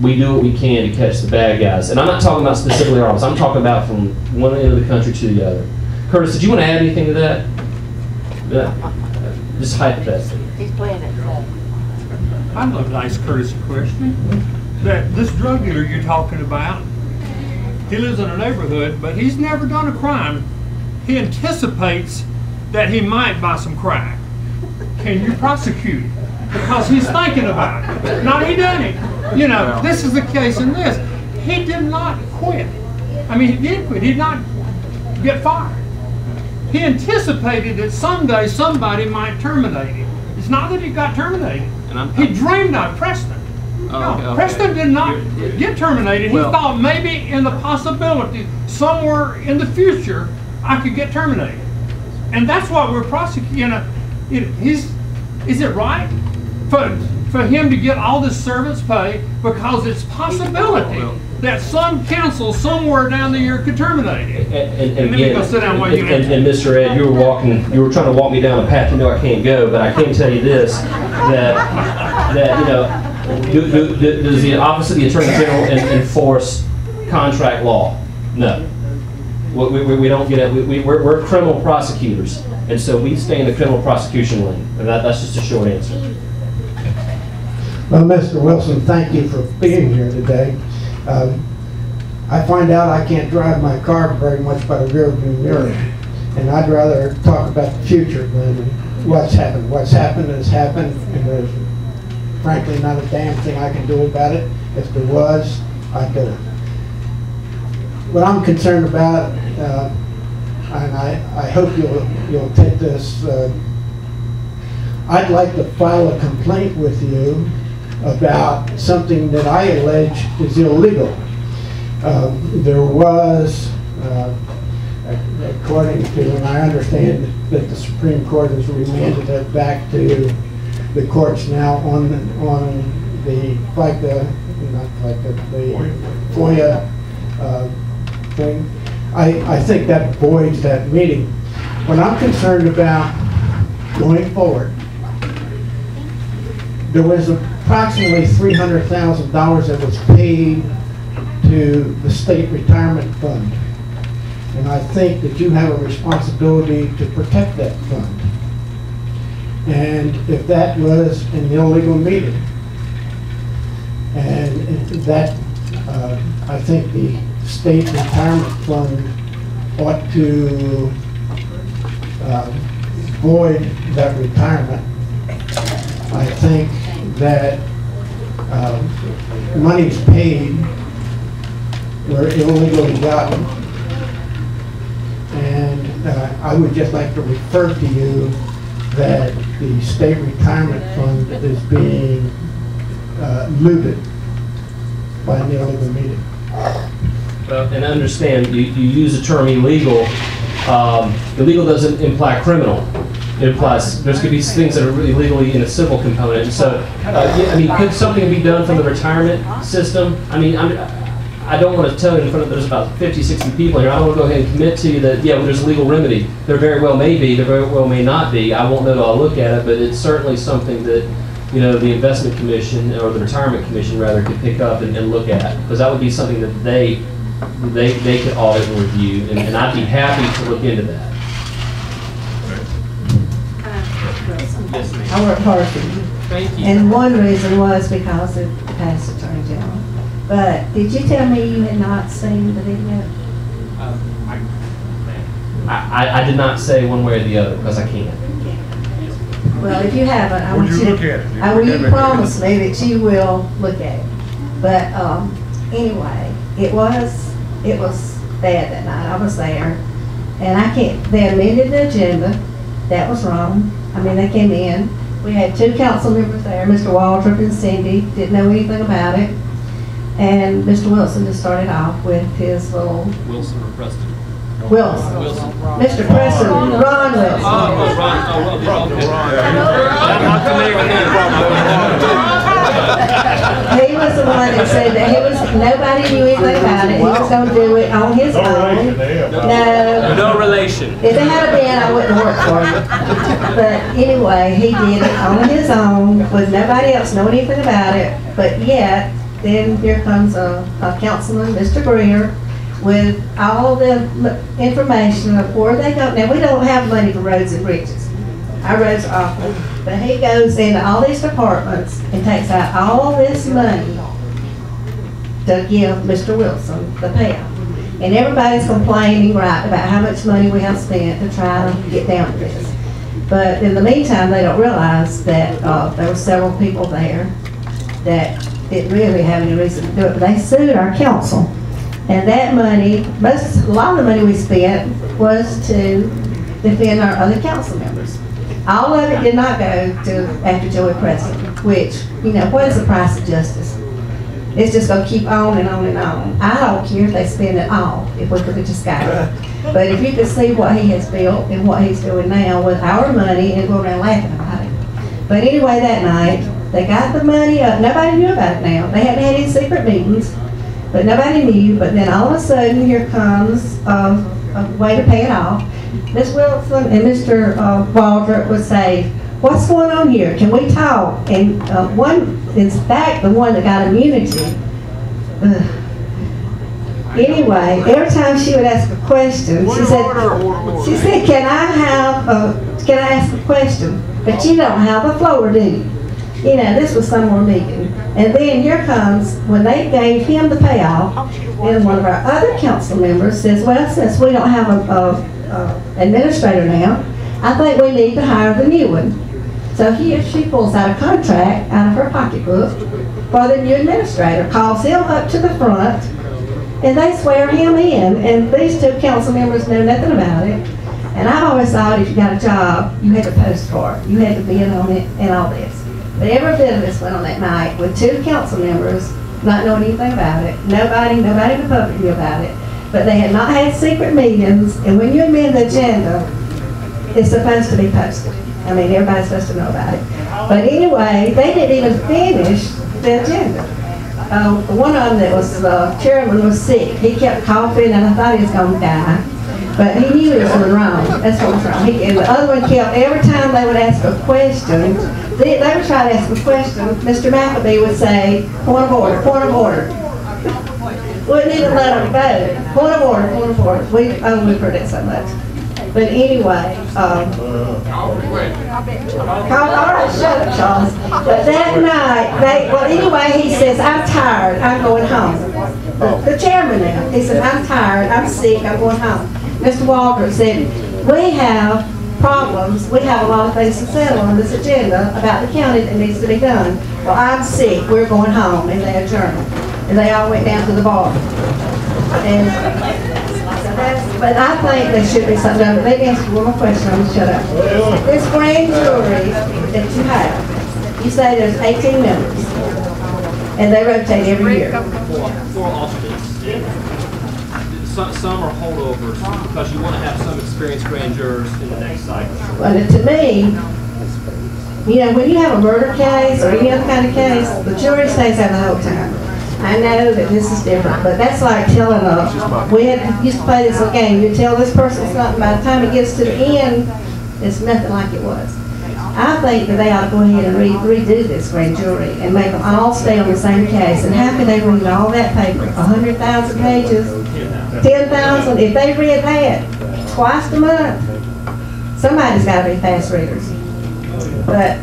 we do what we can to catch the bad guys. And I'm not talking about specifically our office. I'm talking about from one end of the country to the other. Curtis, did you want to add anything to that? Just hypothetically. He's playing it safe. I'd love to ask Curtis a question. That this drug dealer you're talking about, he lives in a neighborhood, but he's never done a crime. He anticipates that he might buy some crack. Can you prosecute him? Because he's thinking about it. Now he done it. You know, this is the case in this. He did not quit. I mean, he did quit. He did not get fired. He anticipated that someday somebody might terminate him. It's not that he got terminated. He dreamed of Preston. No, Preston did not get terminated. He thought maybe in the possibility somewhere in the future I could get terminated. And that's what we're prosecuting. You know, is it right for him to get all this servant's pay because it's possibility that some council somewhere down the year could terminate it? And let me go sit down while you and Mr. Ed, you were trying to walk me down a path you know I can't go, but I can tell you this, that you know, does the Office of the Attorney General enforce contract law? No. We don't get it. We're criminal prosecutors, and so we stay in the criminal prosecution lane. And that's just a short answer. Well, Mr. Wilson, thank you for being here today. I find out I can't drive my car very much by the rearview mirror, and I'd rather talk about the future than what's happened. What's happened has happened, and there's frankly not a damn thing I can do about it. If there was, I'd do it. What I'm concerned about, and I hope you'll take this, I'd like to file a complaint with you about something that I allege is illegal. There was, according to, and I understand that the Supreme Court has remanded it back to the courts now on the FICA, not FICA, the FOIA thing. I think that voids that meeting. What I'm concerned about going forward, there was approximately $300,000 that was paid to the state retirement fund. And I think that you have a responsibility to protect that fund. And if that was an illegal meeting, and that, I think the state retirement fund ought to void that retirement. I think that monies paid were illegally gotten, and I would just like to refer to you that the state retirement fund is being looted by an illegal meeting. And understand, you use the term illegal. Illegal doesn't imply criminal. It implies there's going to be things that are really illegally in a civil component. And so, yeah, I mean, could something be done from the retirement system? I mean, I don't want to tell you in front of, there's about 50, 60 people here. I don't want to go ahead and commit to you that, yeah, well, there's a legal remedy. There very well may be, there very well may not be. I won't know till I look at it, but it's certainly something that, you know, the investment commission, or the retirement commission rather, could pick up and look at. Because that would be something that they could audit and review, and I'd be happy to look into that. I work Parsons. Thank you. And one reason was because of the past attorney general. But did you tell me you had not seen the video? I did not say one way or the other, because I can't. Well, if you haven't, I want you look to, at it? I will you promise me that you will look at it. But anyway, it was bad that night. I was there, and I can't. They amended the agenda. That was wrong. I mean, they came in. We had 2 council members there, Mr. Waldrop and Cindy, didn't know anything about it. And Mr. Wilson just started off with his little... Wilson or Preston? Wilson. Wilson. Mr. Preston, Ron Wilson. Oh, Ron. Oh, Ron. He was the one that said that nobody knew anything about it. He was gonna do it on his own. No. No relation. If it had been, I wouldn't work for him. But anyway, he did it on his own with nobody else knowing anything about it. But yet, then here comes a councilman, Mr. Greer, with all the information of where they go. Now, we don't have money for roads and bridges. Our roads are awful. But he goes into all these departments and takes out all this money to give Mr. Wilson the payout. And everybody's complaining, right, about how much money we have spent to try to get down to this. But in the meantime, they don't realize that there were several people there that didn't really have any reason to do it. They sued our council. And that money, a lot of the money we spent was to defend our other council members. All of it did not go to after Joey Preston, which, you know, what is the price of justice? It's just going to keep on and on and on. I don't care if they spend it all, if we could have just got it. But if you could see what he has built and what he's doing now with our money and go around laughing about it. But anyway, that night, they got the money up. Nobody knew about it now. They hadn't had any secret meetings, but nobody knew. But then all of a sudden, here comes a way to pay it off. Ms. Wilson and Mr. Waldrop would say, "What's going on here? Can we talk?" And one, in fact, the one that got immunity, anyway, every time she would ask a question, she said, "Can I ask a question? But you don't have the floor, do you?" You know, this was some more meeting. And then here comes, when they gave him the payoff, and one of our other council members says, "Well, since we don't have a administrator now, I think we need to hire the new one." So she pulls out a contract out of her pocketbook for the new administrator, calls him up to the front, and they swear him in. And these two council members know nothing about it. And I've always thought if you got a job, you had to post for it. You had to be in on it and all this. But every bit of this went on that night with two council members not knowing anything about it. Nobody in the public knew about it. But they had not had secret meetings, and when you amend the agenda, it's supposed to be posted. I mean, everybody's supposed to know about it. But anyway, they didn't even finish the agenda. One of them that was chairman was sick. He kept coughing, and I thought he was going to die. But he knew it was something wrong. That's what was wrong. And the other one kept, every time they would ask a question, they would try to ask a question, Mr. McAbee would say, "Point of order, point of order." Wouldn't even let them vote. Point of order, point of order. We've heard it so much. But anyway, all right, shut up, Charles. But that night, anyway, he says, "I'm tired, I'm going home." The chairman now, he said, "I'm tired, I'm sick, I'm going home." Mr. Waldrop said, "We have problems, we have a lot of things to settle on this agenda about the county that needs to be done. Well, I'm sick, we're going home," and they adjourned. And they all went down to the bar. And but I think there should be something done. But let me ask you one more question, I'm going to shut up. This grand jury that you have, you say there's 18 members, and they rotate every year. Four alternates. Some are holdovers because you want to have some experienced grand jurors in the next cycle. Well, to me, you know, when you have a murder case or any other kind of case, the jury stays there the whole time. I know that this is different, but that's like telling we used to play this little game. You tell this person something, by the time it gets to the end, it's nothing like it was. I think that they ought to go ahead and redo this grand jury and make them all stay on the same case. And how can they read all that paper? 100,000 pages? 10,000? If they read that twice a month, somebody's got to be fast readers. But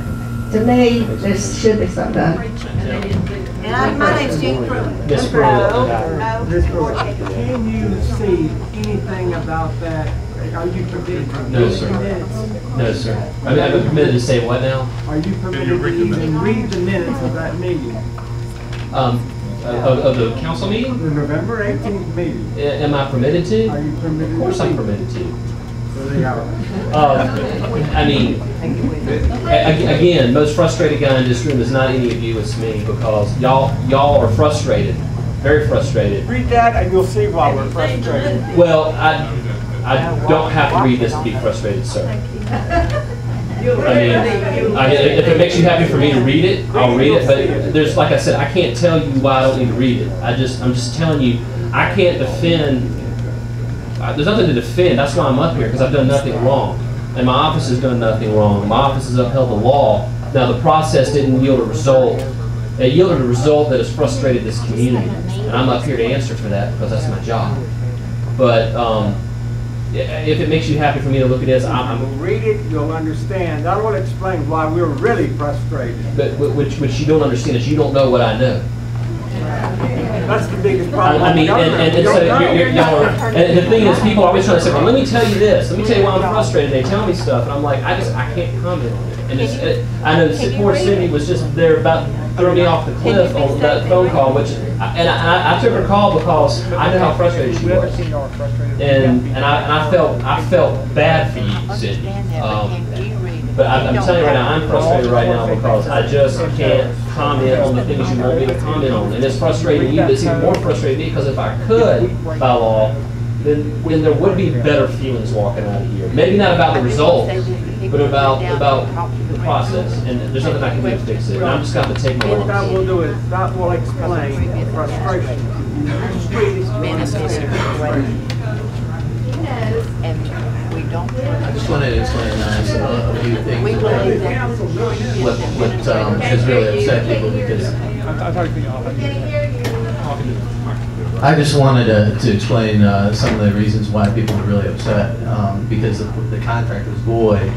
to me, there should be something done. And my name's Jean Pruitt. Miss Pruitt. Can you see anything about that? Are you permitted to No, sir. minutes? No, sir. I'm permitted to say what now? Are you permitted to even read the minutes of that meeting? Of the council meeting? The November 18th meeting? Am I permitted to? Are you permitted? Of course I'm permitted to. So they are. I mean, again, most frustrated guy in this room is not any of you, it's me, because y'all are frustrated, very frustrated. Read that and you'll see why we're frustrated. Well, I don't have to read this to be frustrated, sir. if it makes you happy for me to read it, I'll read it, but there's, like I said, I can't tell you why I don't need to read it. I'm just telling you, I can't defend, there's nothing to defend, that's why I'm up here, because I've done nothing wrong. And my office has done nothing wrong. My office has upheld the law. Now, the process didn't yield a result. It yielded a result that has frustrated this community. And I'm up here to answer for that because that's my job. But if it makes you happy for me to look at this, read it, you'll understand. That will explain why we're really frustrated. But which you don't understand is you don't know what I know. That's the biggest problem. I mean, and so y'all are, and the thing is, people are always trying to say, well, let me tell you this. Let me tell you why I'm frustrated. They tell me stuff, and I'm like, I can't comment on it. And I know poor Cindy was just there about throwing me off the cliff on that phone call, which, I took her call because I knew how frustrated she was. And I felt bad for you, Cindy. But I'm telling you right now, I'm frustrated right now because I just can't comment on the things you want me to comment on. And it's frustrating you, but it's even more frustrating me because if I could, by law, then there would be better feelings walking out of here. Maybe not about the result, but about the process. And there's nothing I can do to fix it. And I'm just going to take my What that will do is, that will explain frustration. I just wanted to explain a few things what has really upset people because I just wanted to explain some of the reasons why people are really upset because the contract was void.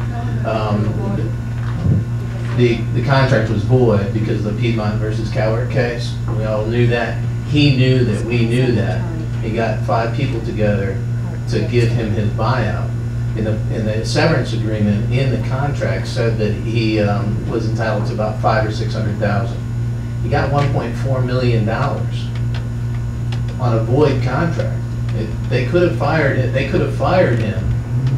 The contract was void because of the Piedmont versus Cowart case. We all knew that. He knew that. We knew that. He got 5 people together to give him his buyout. In the severance agreement in the contract said that he was entitled to about $500,000 or $600,000. He got $1.4 million on a void contract. They could have fired it. They could have fired him,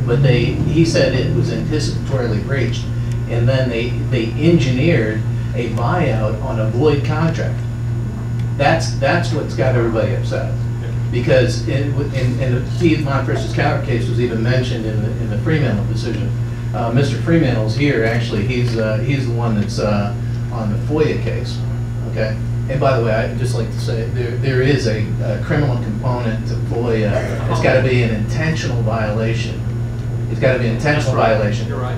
but he said it was anticipatorily breached, and then they engineered a buyout on a void contract. That's what's got everybody upset. Because in the Piedmont versus Cowart case was even mentioned in the Fremantle decision. Mr. Fremantle's here. Actually, he's the one that's on the FOIA case. Okay. And by the way, I'd just like to say there is a criminal component to FOIA. It's got to be an intentional violation. It's got to be an intentional violation. You're right.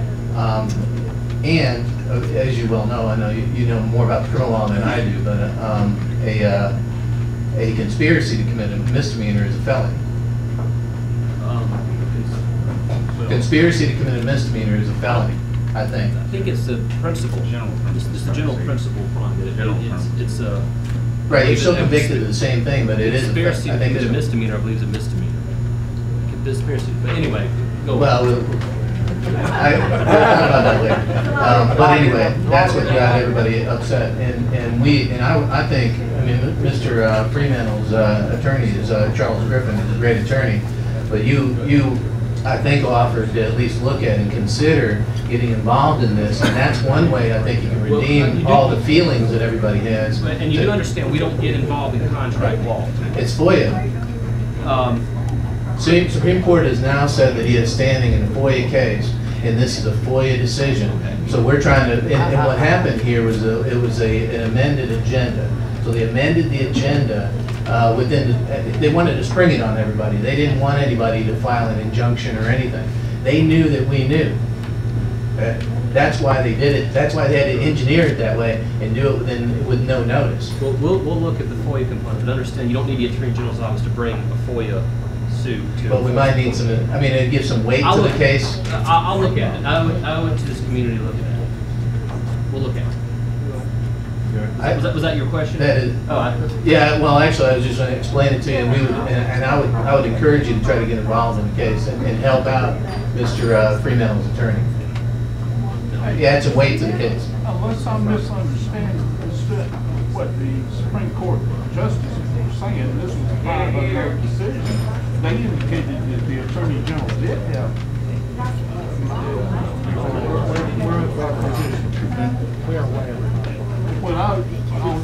And as you well know, I know you know more about the criminal law than I do, but a conspiracy to commit a misdemeanor is a felony. Conspiracy to commit a misdemeanor is a felony, I think. I think it's the principle. It's the general principle from it. It's right. You're still convicted of the same thing, but it is. Conspiracy to commit a misdemeanor, I believe, is a misdemeanor. Conspiracy, but anyway, go. Well, we'll talk about that later. But anyway, that's what got everybody upset, and I think, I mean, Mr. Fremantle's attorney is Charles Griffin, is a great attorney, but you I think offered to at least look at and consider getting involved in this, and that's one way I think you can redeem all the feelings that everybody has. And you do understand we don't get involved in contract law. It's FOIA. Supreme Court has now said that he is standing in a FOIA case, and this is a FOIA decision. So we're trying to, and what happened here was an amended agenda. So they amended the agenda they wanted to spring it on everybody. They didn't want anybody to file an injunction or anything. They knew that we knew. That's why they did it. That's why they had to engineer it that way and do it with no notice. Well, we'll look at the FOIA component, but understand you don't need the Attorney General's office to bring a FOIA suit to. But we might need some. I mean, it gives some weight to the case. I'll look at it. I went to this community to look at it. We'll look at it. Was that your question? That is. Yeah. Well, actually, I was just going to explain it to you, and I would encourage you to try to get involved in the case and help out Mr. Fremantle's attorney. Yeah, it's a weight to the case. Unless I'm misunderstanding what the Supreme Court justices were saying, this was a 5-0 decision. They indicated that the Attorney General did have. When on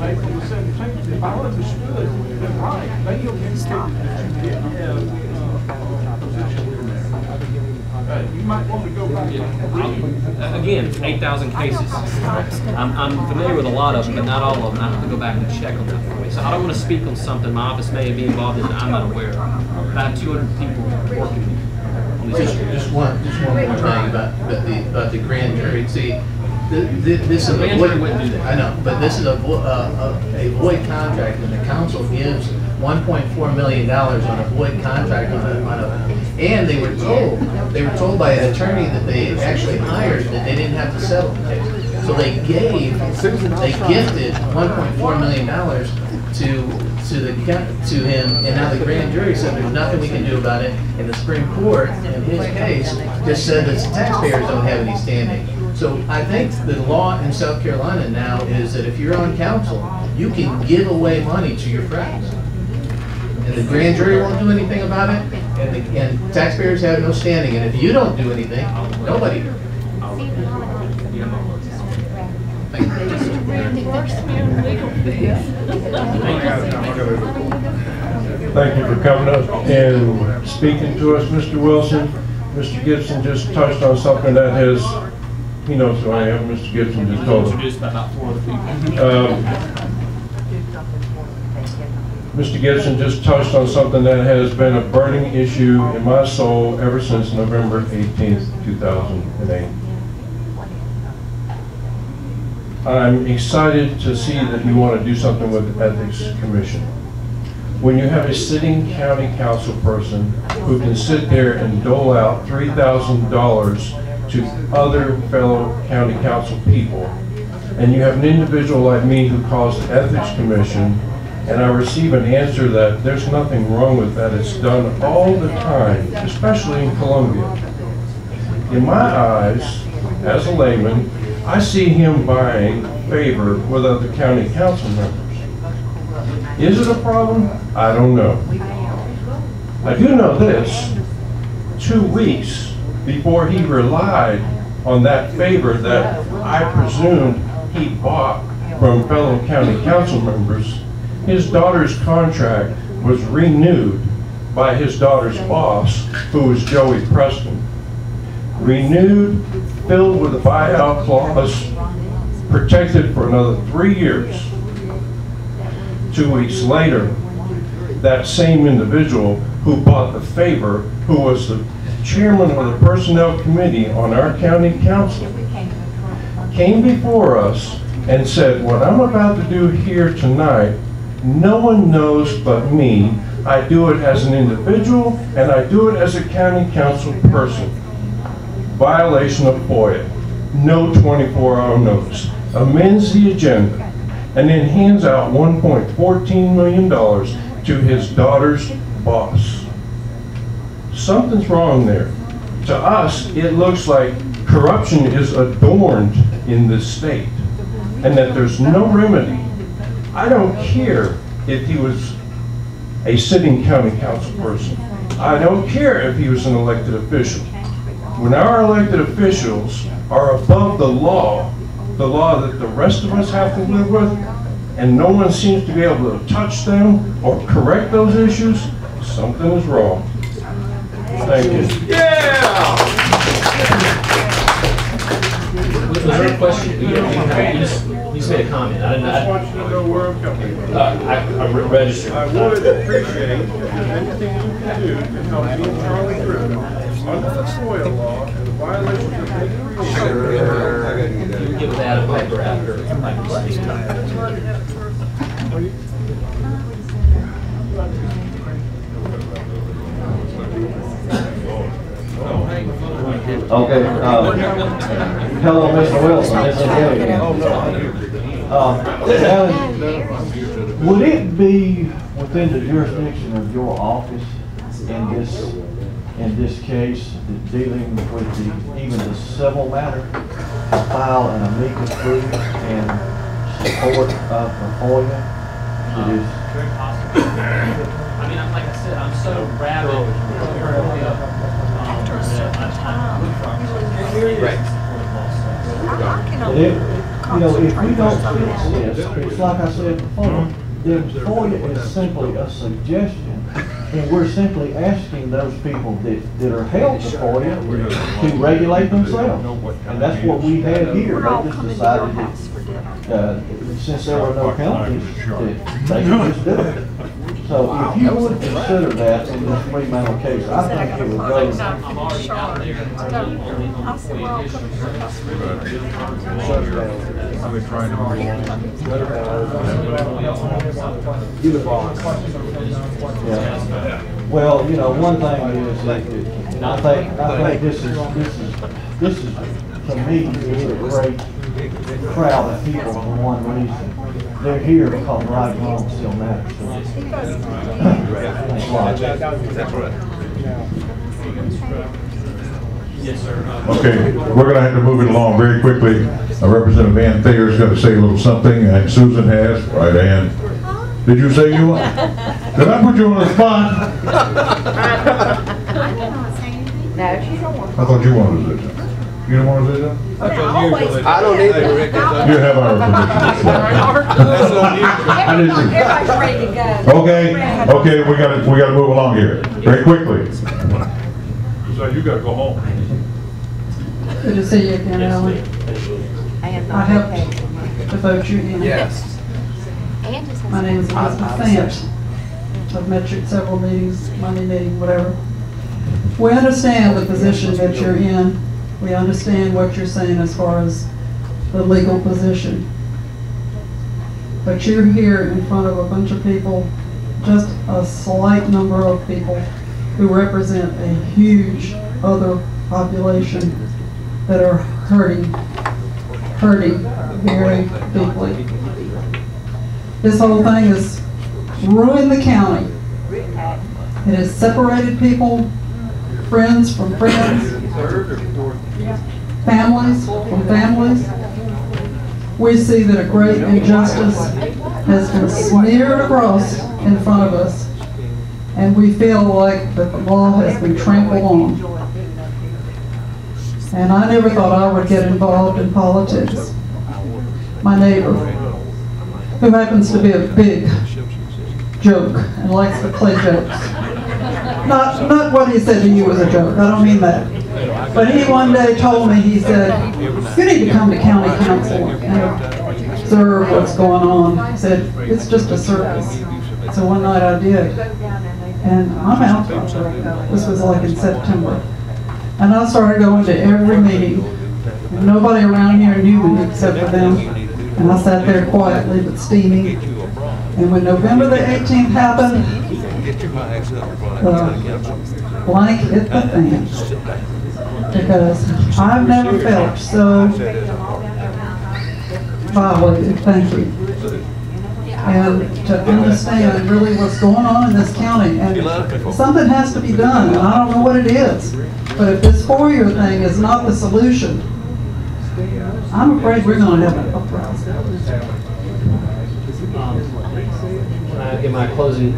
April the 17th, if I understood them right, they indicated that you did have a position in there. You might want to go back. Again, 8,000 cases. I'm familiar with a lot of them, but not all of them. I have to go back and check on that for me. So I don't want to speak on something my office may be involved in that I'm not aware of. But I have 200 people working on these issues. Just one more thing about the grand jury. See, this is a grand jury wouldn't do that. I know, but this is a void contract, and the council gives $1.4 million on a void contract and they were told by an attorney that they actually hired that they didn't have to settle the case. So they gifted $1.4 million to him, and now the grand jury said there's nothing we can do about it, and the Supreme Court, in his case, just said that the taxpayers don't have any standing. So I think the law in South Carolina now is that if you're on council, you can give away money to your friends. And the grand jury won't do anything about it, and taxpayers have no standing. And if you don't do anything, nobody will. Thank you for coming up and speaking to us, Mr. Wilson. Mr. Gibson just touched on something that has, he knows who I am, Mr. Gibson just told me. Introduced by about 4 other people. Mr. Gibson just touched on something that has been a burning issue in my soul ever since November 18th, 2008. I'm excited to see that you want to do something with the Ethics Commission. When you have a sitting county council person who can sit there and dole out $3,000 to other fellow county council people, and you have an individual like me who calls the Ethics Commission, and I receive an answer that there's nothing wrong with that, it's done all the time, especially in Columbia. In my eyes, as a layman, I see him buying favor with other county council members. Is it a problem? I don't know. I do know this. 2 weeks before he relied on that favor that I presumed he bought from fellow county council members, his daughter's contract was renewed by his daughter's boss, who was Joey Preston. Renewed, filled with a buyout clause, protected for another 3 years. 2 weeks later, that same individual who bought the favor, who was the chairman of the personnel committee on our county council, came before us and said, what I'm about to do here tonight, no one knows but me. I do it as an individual and I do it as a county council person. Violation of FOIA. No 24-hour notice. Amends the agenda and then hands out $1.14 million to his daughter's boss. Something's wrong there. To us, it looks like corruption is adorned in this state and that there's no remedy. I don't care if he was a sitting county council person. I don't care if he was an elected official. When our elected officials are above the law that the rest of us have to live with, and no one seems to be able to touch them or correct those issues, something is wrong. Thank you. Yeah! Was there a question? You just made a comment. I just want you to know where I'm coming from. I registered. I would appreciate anything you can do to help me, Charlie Griffin, under the FOIA law and the violations that they create. Give that a paper after. Okay, hello, Mr. Wilson, this is Gary again. Alan, would it be within the jurisdiction of your office in this case, dealing with even the civil matter, to file an amicus brief in support of the FOIA? Very possible. I mean, like I said, I'm so rabid with FOIA. If we don't fix this, it's like I said before, then FOIA is simply a suggestion And we're simply asking those people that are held before you to regulate themselves. And that's what we had here. They just decided that, since there were no penalties, that they could just do it. So if you would consider that in this Fremantle case, I think it would go. Are they trying to Yeah. Well, you know, one thing is that I think this is to me is a great crowd of people for one reason. They're here because right and wrong still matters to us. That's right. Yes, sir. Okay, we're going to have to move it along very quickly. Representative Ann Thayer's going to say a little something, and Susan has. Right, Ann? Did you say you want? Did I put you on the spot? No, she don't want. I thought you wanted to say something. You don't want to say something? I don't either, Rick. You have our permission. I didn't. Everybody's ready to go. Okay, we gotta move along here very quickly. So you gotta go home. Good to see you again, Alan. I helped to vote you in. Yes. My name is Elizabeth Fant. I've met you at several meetings, Monday meeting, whatever. We understand the position that you're in. We understand what you're saying as far as the legal position. But you're here in front of a bunch of people, just a slight number of people who represent a huge other population that are hurting very deeply. This whole thing has ruined the county. It has separated people, friends from friends, families from families. We see that a great injustice has been smeared across in front of us, and we feel like that the law has been trampled on. And I never thought I would get involved in politics. My neighbor, who happens to be a big joke and likes to play jokes. Not what he said to you was a joke, I don't mean that. But he one day told me, he said, you need to come to county council and observe what's going on. He said, it's just a circus. So one night I did. And I'm out there. This was like in September. And I started going to every meeting. And nobody around here knew me except for them. And I sat there quietly but steaming. And when November the 18th happened, blank hit the fan. Because I've never felt so violated, thank you. And to understand really what's going on in this county. And something has to be done, and I don't know what it is. But if this 4-year thing is not the solution, I'm afraid we're going to have a problem. Can I give my closing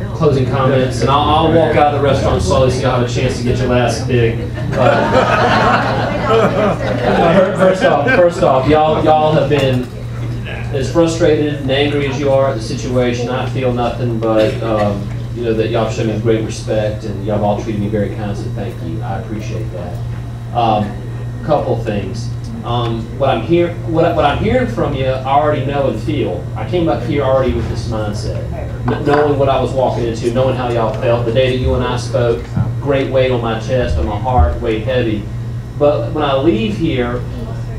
comments? And I'll walk out of the restaurant slowly so you'll have a chance to get your last big. First off, y'all have been as frustrated and angry as you are at the situation. I feel nothing but you know, that y'all show me great respect and y'all all treated me very kind, so thank you. I appreciate that. Couple things. What I'm hearing from you, I already know and feel. I came up here already with this mindset, knowing what I was walking into, knowing how y'all felt. The day that you and I spoke, great weight on my chest, on my heart, weighed heavy. But when I leave here,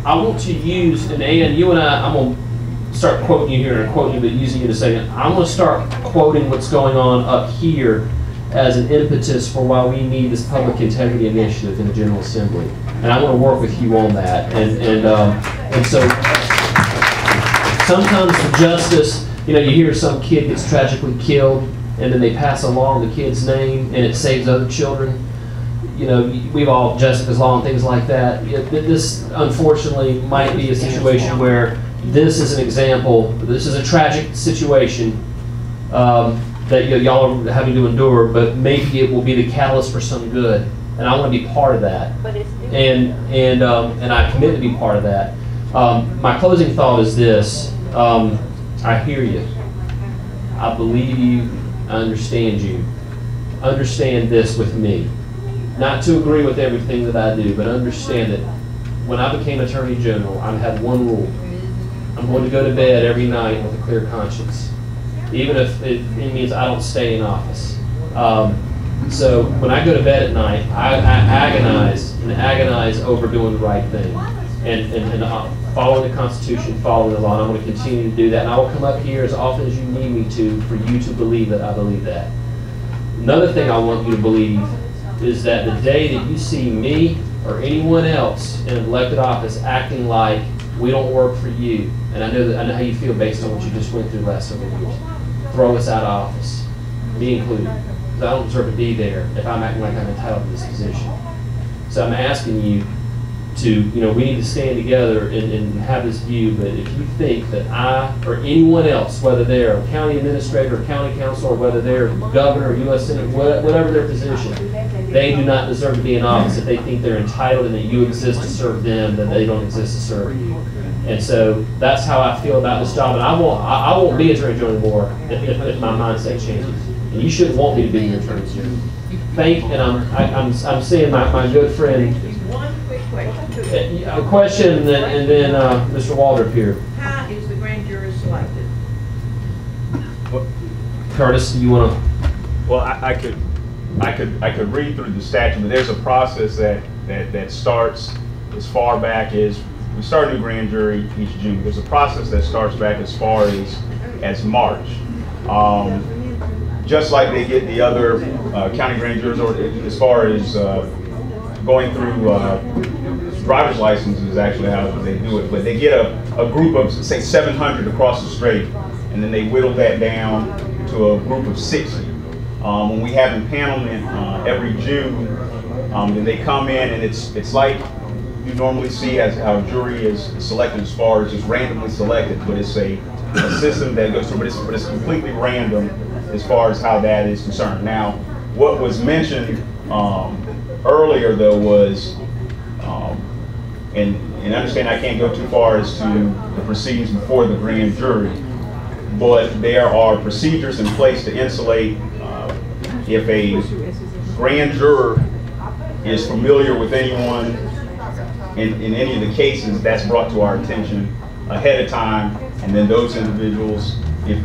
I want to use, and Ann, you and I'm going to start quoting you here, and quoting you, but using you in a second. I'm going to start quoting what's going on up here as an impetus for why we need this public integrity initiative in the General Assembly. And I want to work with you on that. And so sometimes the justice, you know, you hear some kid gets tragically killed and then they pass along the kid's name and it saves other children. You know, we've all Jessica's Law and things like that. This, unfortunately, might be a situation where this is an example, this is a tragic situation that y'all are having to endure, but maybe it will be the catalyst for some good. And I want to be part of that. And I commit to be part of that. My closing thought is this. I hear you. I believe you. I understand you. understand this with me. Not to agree with everything that I do, but understand that when I became Attorney General, I had one rule. I'm going to go to bed every night with a clear conscience, even if it means I don't stay in office. So when I go to bed at night, I agonize over doing the right thing and following the Constitution, following the law, and I'm going to continue to do that. And I will come up here as often as you need me to for you to believe that I believe that. Another thing I want you to believe is that the day that you see me or anyone else in an elected office acting like we don't work for you, and I know how you feel based on what you just went through the last several years, throw us out of office, me included, because I don't deserve to be there if I'm acting like I'm entitled to this position. So I'm asking you to, we need to stand together and have this view, but if you think that I or anyone else, whether they're a county administrator or county council, or whether they're governor or U.S. Senate, whatever their position, they do not deserve to be in office. If they think they're entitled and that you exist to serve them, then they don't exist to serve you. And so that's how I feel about this job. And I won't be Attorney General anymore if my mindset changes. And you shouldn't want me to be your Attorney General. I'm seeing my good friend. A question, and then Mr. Waldrop here. How is the grand jury selected? Curtis, you want to? Well, I could read through the statute, but there's a process that starts as far back as we start a new grand jury each June. There's a process that starts back as far as March. Just like they get the other county grand jurors, or as far as going through driver's licenses is actually how they do it. But they get a group of, say, 700 across the state, and then they whittle that down to a group of 60. When we have empanelment every June, then they come in, and it's like you normally see as how a jury is selected as far as just randomly selected, but it's a system that goes through, but it's completely random as far as how that is concerned. Now, what was mentioned earlier, though, was, and understand I can't go too far as to the proceedings before the grand jury, but there are procedures in place to insulate if a grand juror is familiar with anyone in any of the cases that's brought to our attention ahead of time, and then those individuals, if